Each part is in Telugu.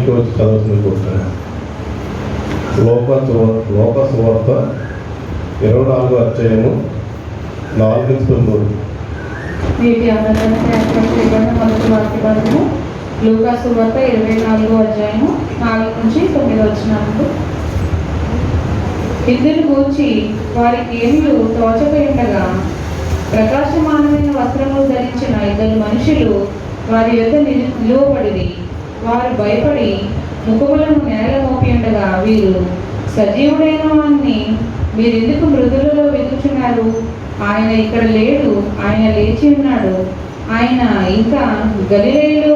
ఇంటికి వచ్చి చదవాల్సింది కూర్చున్నాను. లోక సువార్త 24వ అధ్యాయము 4-9. వీటి ఆధారంగా ఏర్పరచబడిన మొదటి వాక్య భాగము లూకా సువార్త 24వ అధ్యాయము 4-9. ఇద్దరు కూర్చి వారికి ఏమిలు తోచకపోయిండగా ప్రకాశమానమైన వస్త్రములు ధరించిన ఇద్దరు మనుషులు వారి యొద్ద నిలువబడిరి. వారు భయపడి ముఖములను నేల మోపి ఉండగా, వీరు సజీవుడైన వారిని మీరెందుకు మృదులలో వెతుకుచున్నారు? ఆయన ఇక్కడ లేడు, ఆయన లేచి ఉన్నాడు. ఆయన ఇంకా గలిలయలో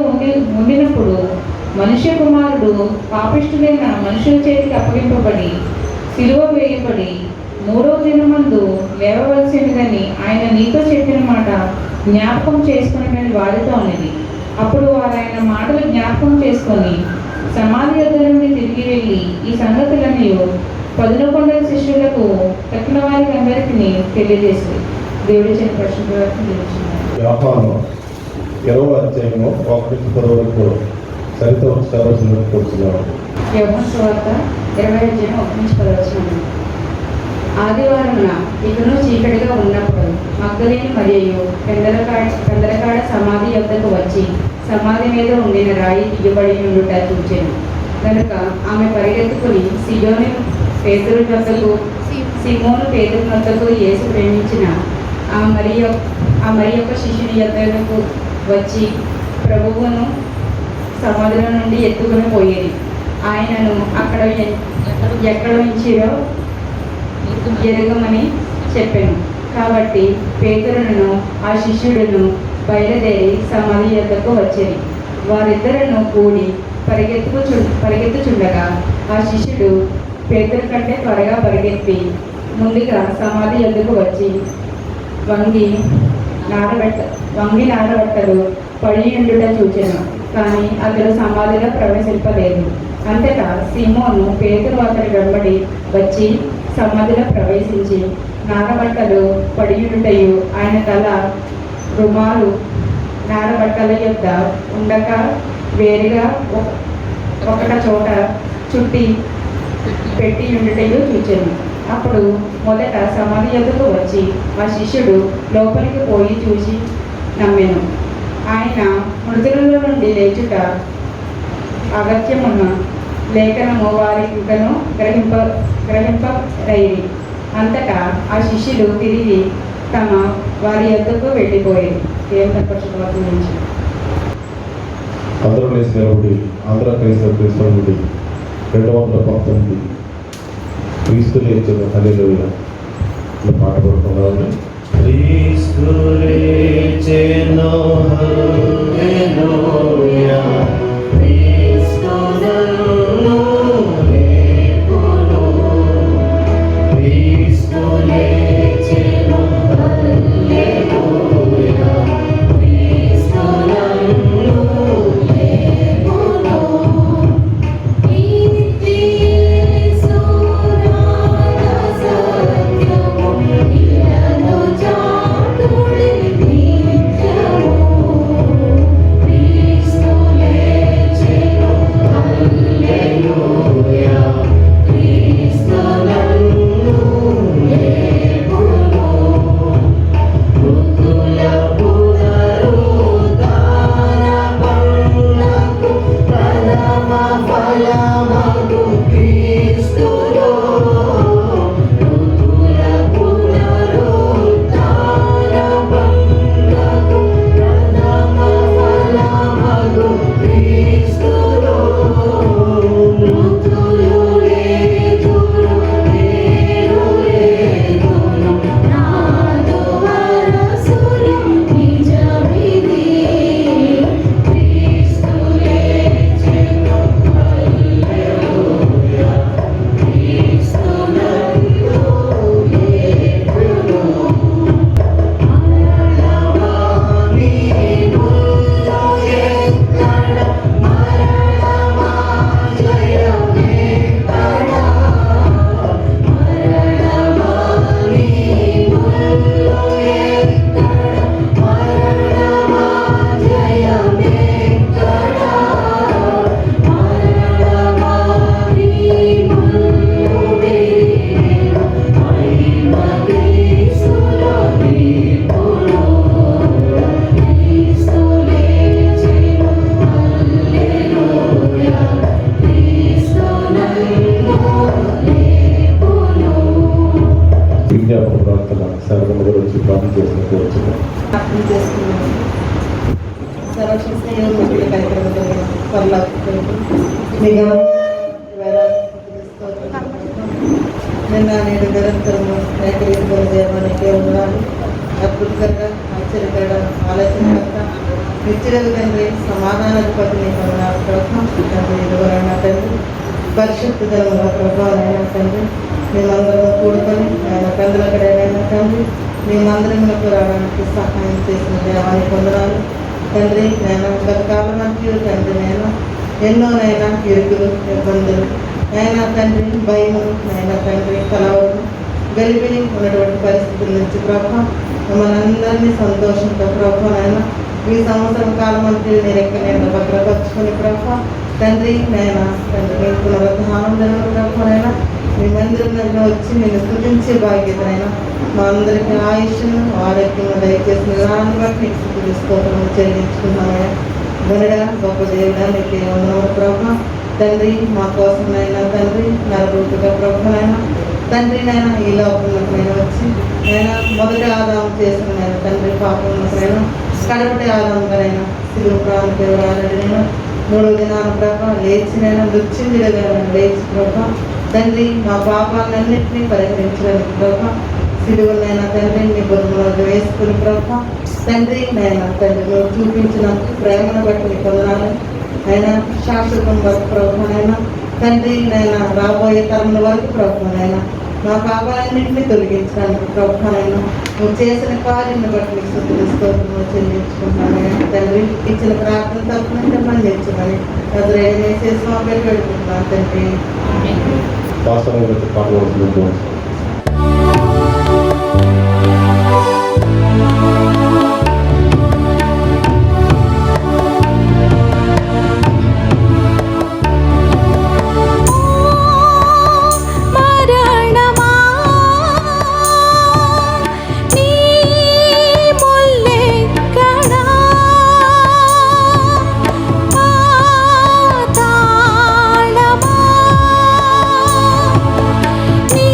ఉండినప్పుడు మనుష్య కుమారుడు పాపిష్ఠులైన మనుషుల చేతికి అప్పగింపబడి సిలువ వేయబడి 3వ దినమందు లేవవలసినదని ఆయన నీతో చెప్పిన మాట జ్ఞాపకం చేసుకుని వారితో ఉన్నది. అప్పుడు వారు ఆయన మాటలు జ్ఞాపకం చేసుకొని సమాధి యొద్ద నుండి తిరిగి వెళ్ళి ఈ సంగతులన్నీ 11 శిష్యులకు తక్కిన వారికి అందరికీ తెలియజేసి దేవుడి చేత ప్రశ్న యోహాను 20వ అధ్యాయము 1-10 వరకు సరిత చదవాల్సింది కూర్చున్నాను. యోహాను సువార్త 20వ అధ్యాయం 1-10. ఆదివారమున ఇకను చీకటిగా ఉన్నప్పుడు మగ్దలేని మరియయు పెందలకాడ సమాధి యొద్దకు వచ్చి సమాధి మీద ఉండిన రాయి తీయబడి ఉండుట చూచెను. కనుక ఆమె పరిగెత్తుకుని సీమోను పేతురు వద్దకు యేసు ప్రేమించిన ఆ మరి యొక్క శిష్యుని యొద్దకు వచ్చి ప్రభువును సమాధిలో నుండి ఎత్తుకుని పోయేది. ఆయనను ఎక్కడ ఉంచిరో ఎరగమని చెప్పాను. కాబట్టి పేతురును ఆ శిష్యుడును బయలుదేరి సమాధి యొద్దకు వచ్చేది. వారిద్దరూ కూడి పరిగెత్తుచుండగా ఆ శిష్యుడు పేతురు కంటే త్వరగా పరిగెత్తి ముందుగా సమాధి యొద్దకు వచ్చి వంగి నాడబట్టలు పడి ఉండుట చూచెను. కానీ అతడు సమాధిలో ప్రవేశింపలేదు. అంతటా సీమోను పేతురు అతని వెంబడి వచ్చి సమాధిలో ప్రవేశించి నారబట్టలు పడియుటయు ఆయన తల రుమాలు నారబట్టల యొద్ద ఉండక వేరుగా ఒకట చోట చుట్టి పెట్టి ఉండుటయు చూచెను. అప్పుడు మొదట సమాధి యొద్దకు వచ్చి ఆ శిష్యుడు లోపలికి పోయి చూసి నమ్మెను. ఆయన మృతులలో నుండి లేచుట అగత్యమున్న లేఖనము వారి ఇంకను గ్రహింపరైరి. అంతటా ఆ శిష్యులు తిరిగి వారి యొద్దకు వెళ్ళిపోయారు. దేవుని పరిశుద్ధ నుంచి అందరూ లేచి నిలబడి ఆంధ్ర క్రైస్తవ క్రీస్తు 219 క్రీస్తు లేచిన హల్లెలూయా పాట పడుతున్నాను. క్రీస్తు లేచిన హల్లెలూయా Please don't let పర్లకు మీకు నిన్న నేను నిరంతరము ఏకరీతిలో దేవానికి ఉన్నాను. అద్భుతకరంగా ఆశ్చర్యకరంగా ఆలోచనకర్త నిత్యులకు తండ్రి సమాధానాధిపతి నీకు ఉన్నాడు ప్రభావం తండ్రి ఇదివరన్నా తండ్రి పరిశుద్ధుల ప్రభావాలైనా తండ్రి మేమందరం కూడుకొని ఆయన తండ్రులకడైనా తండ్రి మేమందరంలోకి రావడానికి సహాయం చేసిన దేవానికి వందనాలు తండ్రి. నేను గత కాలం నుంచి తండ్రి నేను ఎన్నోనైనా ఇరుకులు ఇబ్బందులు అయినా తండ్రి భయము అయినా తండ్రి కలవరు గలిబిలి ఉన్నటువంటి పరిస్థితుల నుంచి ప్రభావం మమ్మల్ని అందరినీ సంతోషంతో ప్రభావైనా ఈ సంవత్సరం కాలం అంటే నేను ఎక్కడైనా భద్రపరుచుకుని ప్రభావం తండ్రి నైనా తండ్రి మీ పునరుద్ధానం జరిగిన ప్రభావైనా మీ మందిరంలో వచ్చి నేను స్తుతించే బాధ్యతనైనా మా అందరికీ ఆయుష్ను ఆరోగ్యం దయచేసిన విధానాన్ని బట్టి స్తోత్రం చెల్లించుకున్నామయ్యా. గనుడా గొప్ప దేవుడా నీకు వందనములు ప్రభావం తండ్రి మా కోసమైనా తండ్రి నరరూపుగా ప్రభునైనా తండ్రి నైనా ఈ లోకంలోకైనా వచ్చి నేను మొదటి ఆదాయం చేసిన నేను తండ్రి పాపంలోకైనా కడపటి ఆదాయంగానైనా సిలువ ప్రాంతం రాలడినైనా 3వ దినాన ప్రభ లేచినైనా మృత్యుంజుడుగా లేచి ప్రభ తండ్రి మా పాపాలన్నింటినీ పరిహరించడానికి ప్రభ సిలువనైనా తండ్రి నీ బొమ్మలో వేసుకుని ప్రభ తండ్రి నైనా తండ్రి నువ్వు చూపించిన ప్రేమను బట్టి నీ పొందనాలి అయినా శాశ్వతం వరకు ప్రభునైనా తండ్రి నైనా రాబోయే తరముల వరకు ప్రభునైనా మా పాపాలన్నింటినీ తొలగించడానికి ప్రభునైనా నువ్వు చేసిన కార్యాన్ని బట్టి స్తోత్రం చెల్లించుకుంటానైనా తండ్రి ఇచ్చిన ప్రార్థన తప్పనంటే మన్నించమని అదే స్వామి పెట్టుకుంటున్నాను తండ్రి. వాస్తవంగా పాల్గొనవలసింది. నీ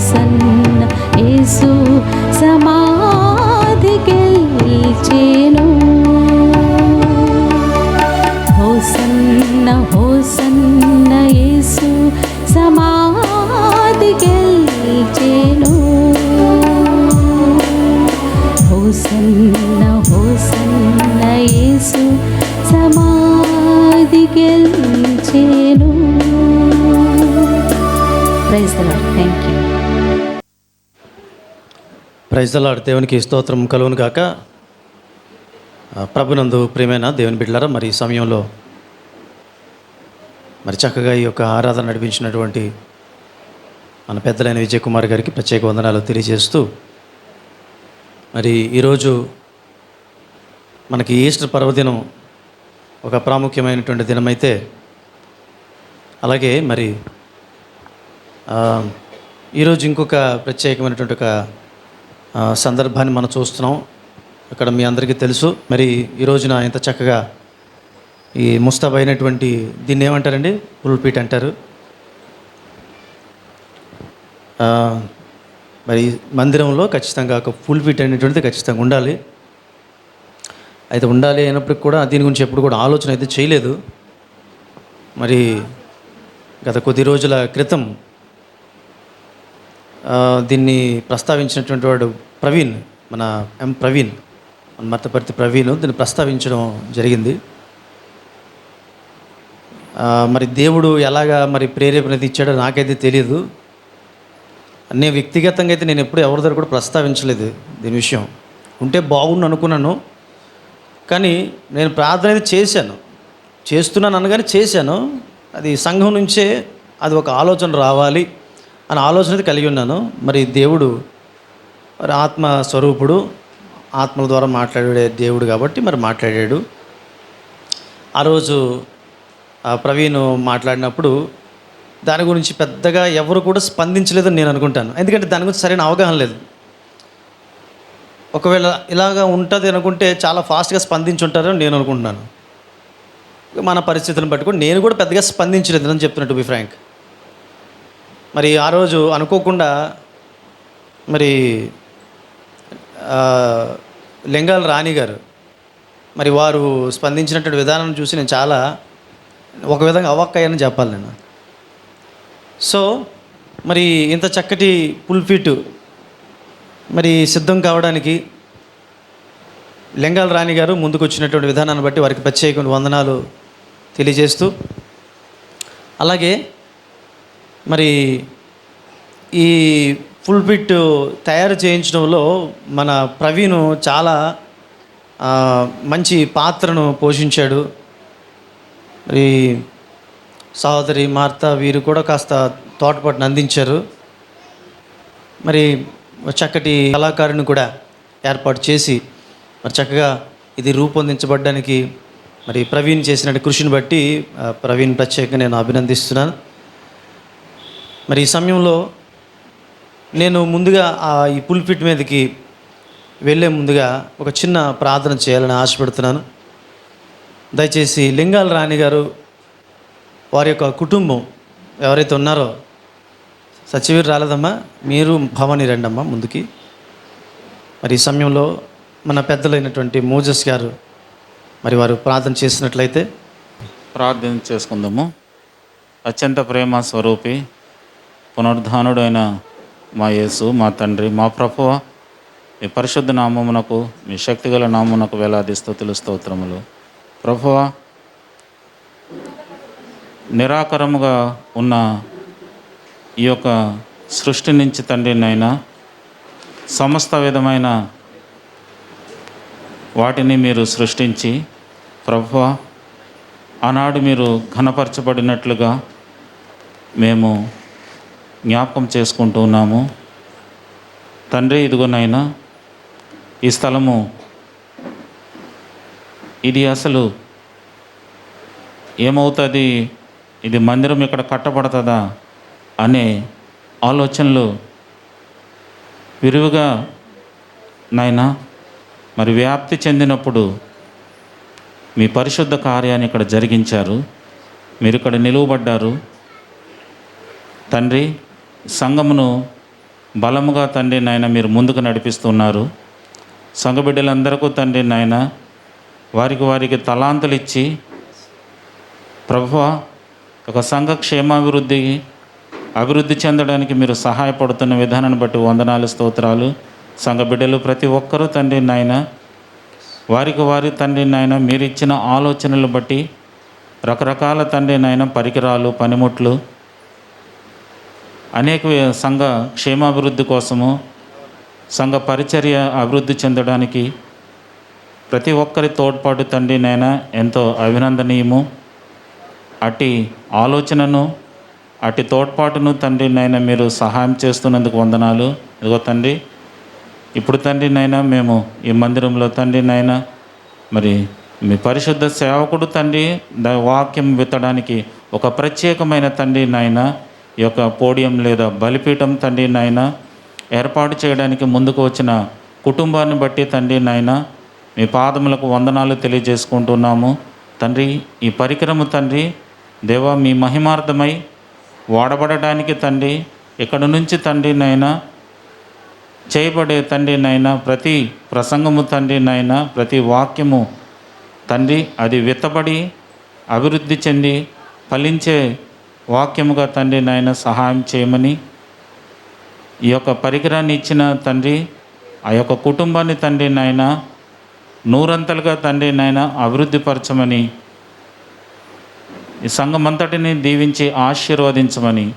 హోసన్న యేసు సమాధి గెలిచెను. హోసన్న హోసన్న యేసు సమాధి గెలిచెను. హోసన్న హోసన్న యేసు సమాధి గెలిచెను. Praise the Lord. Thank you. Praise the Lord. దేవునికి స్తోత్రం కలుగును గాక. ప్రభునందు ప్రియమైన దేవుని బిడ్డలారా, మరి ఈ సమయంలో మరి చక్కగా ఈ యొక్క ఆరాధన నడిపించినటువంటి మన పెద్దలైన విజయ్ కుమార్ గారికి ప్రత్యేక వందనాలు తెలియజేస్తూ, మరి ఈరోజు మనకి ఈస్టర్ పర్వదినం ఒక ప్రాముఖ్యమైనటువంటి దినమైతే, అలాగే మరి ఈరోజు ఇంకొక ప్రత్యేకమైనటువంటి ఒక సందర్భాన్ని మనం చూస్తున్నాం. అక్కడ మీ అందరికీ తెలుసు, మరి ఈ రోజున ఇంత చక్కగా ఈ ముస్తాబైనటువంటి దీన్ని ఏమంటారండి, పుల్పీట్ అంటారు. మరి మందిరంలో ఖచ్చితంగా ఒక పుల్పీట్ అనేటువంటిది ఖచ్చితంగా ఉండాలి. అయితే ఉండాలి అయినప్పటికి కూడా దీని గురించి ఎప్పుడు కూడా ఆలోచన అయితే చేయలేదు. మరి గత కొద్ది రోజుల క్రితం దీన్ని ప్రస్తావించినటువంటి వాడు ప్రవీణ్, మన ప్రవీణ్, మన మత్తపర్తి ప్రవీణ్ దీన్ని ప్రస్తావించడం జరిగింది. మరి దేవుడు ఎలాగా మరి ప్రేరేపణ ఇచ్చాడో నాకైతే తెలియదు. నేను వ్యక్తిగతంగా అయితే నేను ఎప్పుడు ఎవరి దగ్గర కూడా ప్రస్తావించలేదు దీని విషయం. ఉంటే బాగుండు అనుకున్నాను, కానీ నేను ప్రార్థన అయితే చేస్తున్నాను అనగానే చేశాను. అది సంఘం నుంచే అది ఒక ఆలోచన రావాలి అని ఆలోచన అయితే కలిగి ఉన్నాను. మరి దేవుడు మరి ఆత్మ స్వరూపుడు, ఆత్మల ద్వారా మాట్లాడే దేవుడు కాబట్టి మరి మాట్లాడాడు. ఆ రోజు ప్రవీణ్ మాట్లాడినప్పుడు దాని గురించి పెద్దగా ఎవరు కూడా స్పందించలేదని నేను అనుకుంటాను. ఎందుకంటే దాని గురించి సరైన అవగాహన లేదు. ఒకవేళ ఇలాగా ఉంటుంది అనుకుంటే చాలా ఫాస్ట్గా స్పందించుంటారని నేను అనుకుంటున్నాను. మన పరిస్థితులను బట్టి కూడా నేను కూడా పెద్దగా స్పందించలేదు అని చెప్తున్నట్టు బి ఫ్రాంక్. మరి ఆ రోజు అనుకోకుండా మరి లింగాల రాణి గారు మరి వారు స్పందించినటువంటి విధానం చూసి నేను చాలా ఒక విధంగా అవాక్కయ్యానని చెప్పాలి నేను. సో మరి ఇంత చక్కటి పుల్పిట్ మరి సిద్ధం కావడానికి లింగాల రాణి గారు ముందుకు వచ్చినటువంటి విధానాన్ని బట్టి వారికి ప్రత్యేక వందనాలు తెలియజేస్తూ, అలాగే మరి ఈ పుల్పిట్ తయారు చేయించడంలో మన ప్రవీణ్ చాలా మంచి పాత్రను పోషించాడు. మరి సహోదరి మార్త వీరు కూడా కాస్త తోడ్పాటును అందించారు. మరి చక్కటి కళాకారుని కూడా ఏర్పాటు చేసి మరి చక్కగా ఇది రూపొందించబడడానికి మరి ప్రవీణ్ చేసిన కృషిని బట్టి ప్రవీణ్ ప్రత్యేకంగా నేను అభినందిస్తున్నాను. మరి ఈ సమయంలో నేను ముందుగా ఈ పుల్పిట్ మీదకి వెళ్ళే ముందుగా ఒక చిన్న ప్రార్థన చేయాలని ఆశపడుతున్నాను. దయచేసి లింగాల రాణి గారు వారి యొక్క కుటుంబం ఎవరైతే ఉన్నారో, సచివీరు రాలేదమ్మా, మీరు భవానీ రండమ్మా ముందుకి. మరి ఈ సమయంలో మన పెద్దలైనటువంటి మోజస్ గారు మరి వారు ప్రార్థన చేసినట్లయితే ప్రార్థన చేసుకుందాము. అత్యంత ప్రేమ స్వరూపి, పునరుద్ధానుడైన మా యేసు, మా తండ్రి, మా ప్రభువ, మీ పరిశుద్ధ నామమునకు, మీ శక్తిగల నామమునకు వేలాది స్తుతులు స్తోత్రములు. ప్రభువ, నిరాకరముగా ఉన్న ఈ యొక్క సృష్టి నుంచి తండ్రినైనా సమస్త విధమైన వాటిని మీరు సృష్టించి ప్రభువా, ఆనాడు మీరు ఘనపరచబడినట్లుగా మేము జ్ఞాపకం చేసుకుంటూ ఉన్నాము తండ్రి. ఇదిగోనైనా ఈ స్థలము ఇది అసలు ఏమవుతుంది, ఇది మందిరం ఇక్కడ కట్టబడుతుందా అనే ఆలోచనలు విరివిగా నాయనా మరి వ్యాప్తి చెందినప్పుడు మీ పరిశుద్ధ కార్యాన్ని ఇక్కడ జరిగించారు. మీరు ఇక్కడ నిలువబడ్డారు తండ్రి. సంఘమును బలముగా తండ్రి నాయన మీరు ముందుకు నడిపిస్తున్నారు. సంఘ బిడ్డలందరికీ తండ్రి నాయన వారికి తలాంతులు ఇచ్చి ప్రభువా ఒక సంఘ అభివృద్ధి చెందడానికి మీరు సహాయపడుతున్న విధానాన్ని బట్టి వందనాలు, స్తోత్రాలు. సంఘ బిడ్డలు ప్రతి ఒక్కరూ తండ్రి నాయన వారి తండ్రి నాయన మీరు ఇచ్చిన ఆలోచనలు బట్టి రకరకాల తండ్రి నాయన పరికరాలు, పనిముట్లు అనేక సంఘ క్షేమాభివృద్ధి కోసము, సంఘ పరిచర్య అభివృద్ధి చెందడానికి ప్రతి ఒక్కరి తోడ్పాటు తండ్రి నాయన ఎంతో అభినందనీయము. అట్టి ఆలోచనను, అట్టి తోడ్పాటును తండ్రి నాయన మీరు సహాయం చేస్తున్నందుకు వందనాలు. ఇదిగో తండ్రి, ఇప్పుడు తండ్రి నాయన మేము ఈ మందిరంలో తండ్రి నాయన మరి మీ పరిశుద్ధ సేవకుడు తండ్రి వాక్యం విత్తడానికి ఒక ప్రత్యేకమైన తండ్రి నాయన ఈ యొక్క పోడియం లేదా బలిపీఠం తండ్రి నాయన ఏర్పాటు చేయడానికి ముందుకు వచ్చిన కుటుంబాన్ని బట్టి తండ్రి నాయన మీ పాదములకు వందనాలు తెలియజేసుకుంటున్నాము తండ్రి. ఈ పరికరము తండ్రి దేవా మీ మహిమార్థమై వాడబడడానికి తండ్రి ఇక్కడ నుంచి తండ్రి నాయన చేయబడే తండ్రి నాయన ప్రతి ప్రసంగము తండ్రి నాయన ప్రతి వాక్యము తండ్రి అది విత్తబడి అభివృద్ధి చెంది ఫలించే వాక్యముగా తండ్రి నాయన సహాయం చేయమని, ఈ యొక్క పరికరాన్ని ఇచ్చిన తండ్రి ఆ యొక్క కుటుంబాన్ని తండ్రి నాయన నూరంతలుగా తండ్రి నాయన అభివృద్ధిపరచమని, ఈ సంఘమంతటిని దీవించి ఆశీర్వదించమని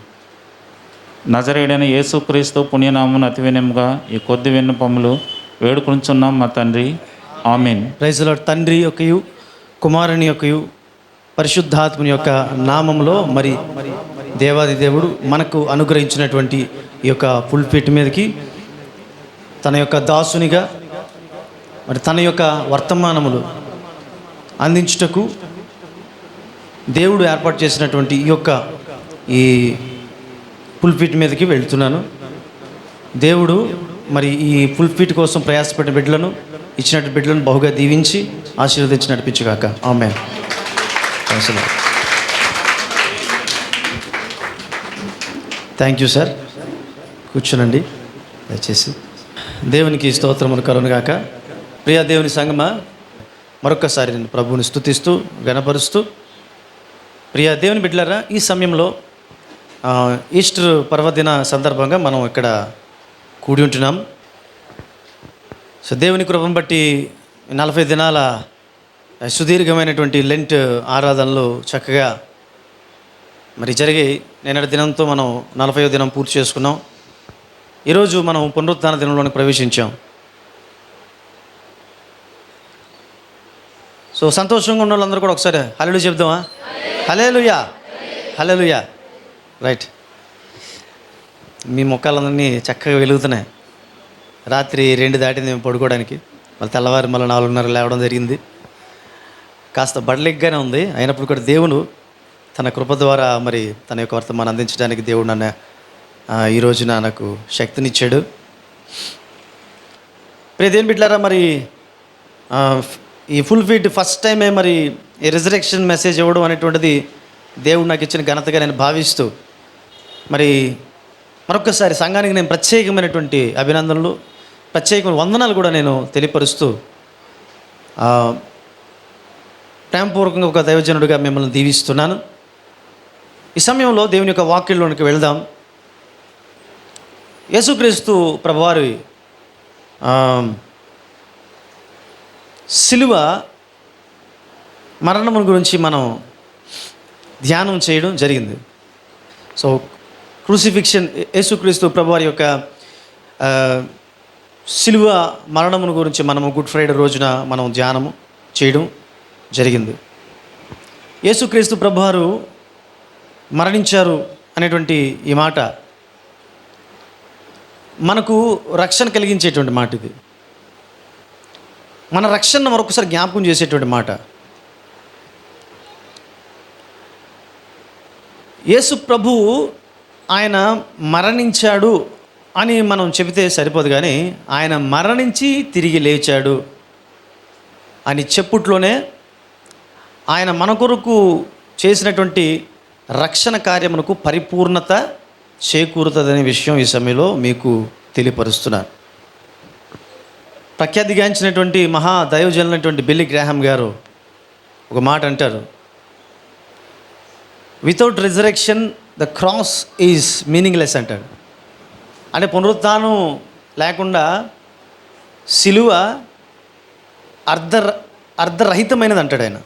నజరేయుడైన యేసుక్రీస్తు పుణ్యనామమున అతి వినయముగా ఈ కొద్ది విన్నపములు వేడుకొంచున్నాం మా తండ్రి, ఆమేన్. Praise the lord. తండ్రి యొక్కయు కుమారుని యొక్కయు పరిశుద్ధాత్మని యొక్క నామంలో మరి దేవాది దేవుడు మనకు అనుగ్రహించినటువంటి ఈ యొక్క పుల్పిట్ మీదకి తన యొక్క దాసునిగా మరి తన యొక్క వర్తమానములు అందించుటకు దేవుడు ఏర్పాటు చేసినటువంటి ఈ పుల్పిట్ మీదకి వెళ్తున్నాను. దేవుడు మరి ఈ పుల్పిట్ కోసం ప్రయాసపడిన బిడ్డలను, ఇచ్చినట్టు బిడ్డలను బహుగా దీవించి ఆశీర్వదించి నడిపించుగాక. ఆమేన్. Thank you sir. కూర్చోనండి దయచేసి. దేవునికి స్తోత్రములు కలుగునుగాక. ప్రియా దేవుని సంగమా, మరొక్కసారి నేను ప్రభువుని స్తుతిస్తూ గణపరుస్తూ, ప్రియా దేవుని బిడ్డలారా, ఈ సమయంలో ఈస్టర్ పర్వదిన సందర్భంగా మనం ఇక్కడ కూడి ఉంటున్నాం. సో దేవుని కృపను బట్టి 40 దినాల సుదీర్ఘమైనటువంటి లెంట్ ఆరాధనలు చక్కగా మరి జరిగి నిన్నటి దినంతో మనం 40వ దినం పూర్తి చేసుకున్నాం. ఈరోజు మనం పునరుత్థాన దినంలోకి ప్రవేశించాం. సో సంతోషంగా ఉన్న వాళ్ళందరూ కూడా ఒకసారి హల్లెలూయా చెప్దామా? హల్లెలూయా, హల్లెలూయా. రైట్. మీ మొక్కలన్నీ చక్కగా వెలుగుతున్నాయి. రాత్రి 2 దాటింది మేము పడుకోవడానికి. మళ్ళీ తెల్లవారి మళ్ళీ 4:30 లేవడం జరిగింది. కాస్త బడలిగ్గానే ఉంది. అయినప్పుడు కూడా దేవుడు తన కృప ద్వారా మరి తన యొక్క వర్తమానం అందించడానికి దేవుడు నన్ను ఈ రోజున నాకు శక్తినిచ్చాడు. ప్రియదేవుని బిడ్డలారా, మరి ఈ ఫుల్ ఫీట్ ఫస్ట్ టైమే మరి ఈ రిజరెక్షన్ మెసేజ్ ఇవ్వడం అనేటువంటిది దేవుడు నాకు ఇచ్చిన ఘనతగా నేను భావిస్తూ మరి మరొకసారి సంఘానికి నేను ప్రత్యేకమైనటువంటి అభినందనలు, ప్రత్యేకమైన వందనాలు కూడా నేను తెలియపరుస్తూ ప్రేమపూర్వకంగా ఒక దైవజనుడిగా మిమ్మల్ని దీవిస్తున్నాను. ఈ సమయంలో దేవుని యొక్క వాక్యంలోనికి వెళ్దాం. యేసుక్రీస్తు ప్రభువారి శిలువ మరణం గురించి మనం ధ్యానం చేయడం జరిగింది. సో క్రూసిఫిక్షన్, యేసుక్రీస్తు ప్రభువారి యొక్క శిలువ మరణమును గురించి మనము గుడ్ ఫ్రైడే రోజున మనం ధ్యానము చేయడం జరిగింది. యేసుక్రీస్తు ప్రభువారు మరణించారు అనేటువంటి ఈ మాట మనకు రక్షణ కలిగించేటువంటి మాట. ఇది మన రక్షణ మరొకసారి జ్ఞాపకం చేసేటువంటి మాట. యేసు ప్రభువు ఆయన మరణించాడు అని మనం చెబితే సరిపోదు, కానీ ఆయన మరణించి తిరిగి లేచాడు అని చెప్పుట్లోనే ఆయన మన కొరకు చేసినటువంటి రక్షణ కార్యమునకు పరిపూర్ణత చేకూరుతుందనే విషయం ఈ సమయంలో మీకు తెలియపరుస్తున్నాను. ప్రఖ్యాతిగాంచినటువంటి మహా దైవజనులైనటువంటి బిల్లీ గ్రాహం గారు ఒక మాట అంటారు, without resurrection the cross is meaningless అంటాడు. అంటే పునరుత్థానం లేకుండా సిలువ అర్ధరహితమైనది అంటాడు ఆయన.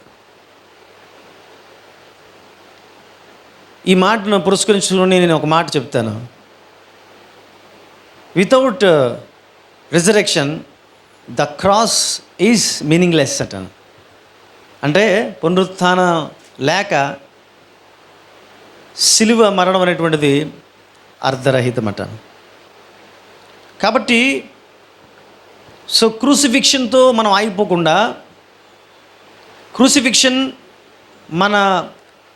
ఈ మాటను పురస్కరించుకుని నేను ఒక మాట చెప్తాను. Without resurrection the cross is meaningless అంటాను. అంటే పునరుత్థానం లేక సిలువ మరణం అనేటువంటిది అర్ధరహితం అంటాను. కాబట్టి క్రూసిఫిక్షన్తో మనం ఆగిపోకుండా, క్రూసిఫిక్షన్ మన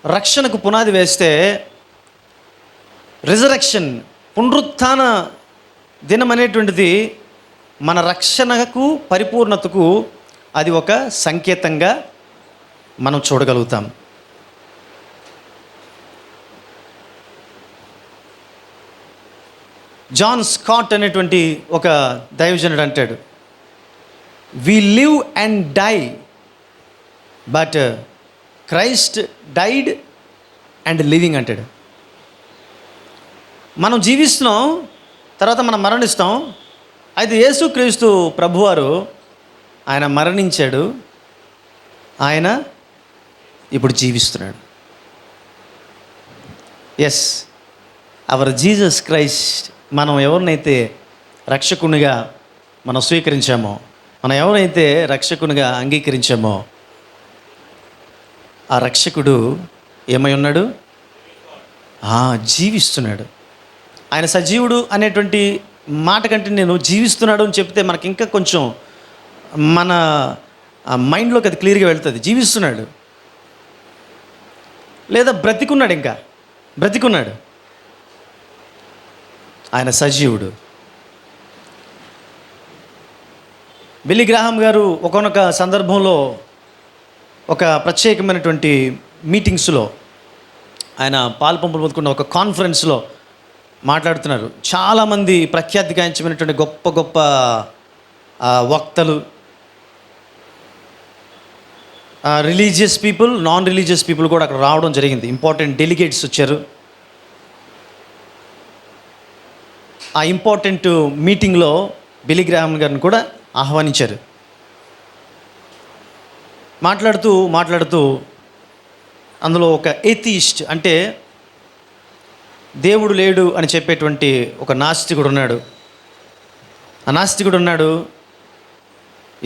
రక్షణకు పునాది వేస్తే, రిజరెక్షన్ పునరుత్థాన దినం అనేటువంటిది మన రక్షణకు పరిపూర్ణతకు అది ఒక సంకేతంగా మనం చూడగలుగుతాం. జాన్ స్కాట్ అనేటువంటి ఒక దైవజనుడు అంటాడు, we live and die but Christ died and living అంటాడు. మనం జీవిస్తున్నాం, తర్వాత మనం మరణిస్తాం. అయితే యేసుక్రీస్తు ప్రభువారు ఆయన మరణించాడు, ఆయన ఇప్పుడు జీవిస్తున్నాడు. ఎస్, అవర్ జీసస్ క్రైస్ట్, మనం ఎవరినైతే రక్షకునిగా మనం స్వీకరించామో, మనం ఎవరైతే రక్షకునిగా అంగీకరించామో, ఆ రక్షకుడు ఏమై ఉన్నాడు? జీవిస్తున్నాడు. ఆయన సజీవుడు అనేటువంటి మాట కంటే నేను జీవిస్తున్నాడు అని చెప్తే మనకి ఇంకా కొంచెం మన మైండ్లోకి అది క్లియర్గా వెళ్తుంది. జీవిస్తున్నాడు లేదా బ్రతికున్నాడు, ఇంకా బ్రతికున్నాడు. ఆయన సజీవుడు. బిల్లీ గ్రాహం గారు ఒకానొక సందర్భంలో ఒక ప్రత్యేకమైనటువంటి మీటింగ్స్లో ఆయన పాల్పంపులు పొందుకున్న ఒక కాన్ఫరెన్స్లో మాట్లాడుతున్నారు. చాలామంది ప్రఖ్యాతిగాంచమైనటువంటి గొప్ప గొప్ప వక్తలు, religious people, non religious people కూడా అక్కడ రావడం జరిగింది. ఇంపార్టెంట్ డెలిగేట్స్ వచ్చారు. ఆ ఇంపార్టెంట్ మీటింగ్లో బిల్లీ గ్రాహం గారిని కూడా ఆహ్వానించారు. మాట్లాడుతూ అందులో ఒక ఏథియిస్ట్, అంటే దేవుడు లేడు అని చెప్పేటువంటి ఒక నాస్తికుడు ఉన్నాడు. ఆ నాస్తికుడు ఉన్నాడు,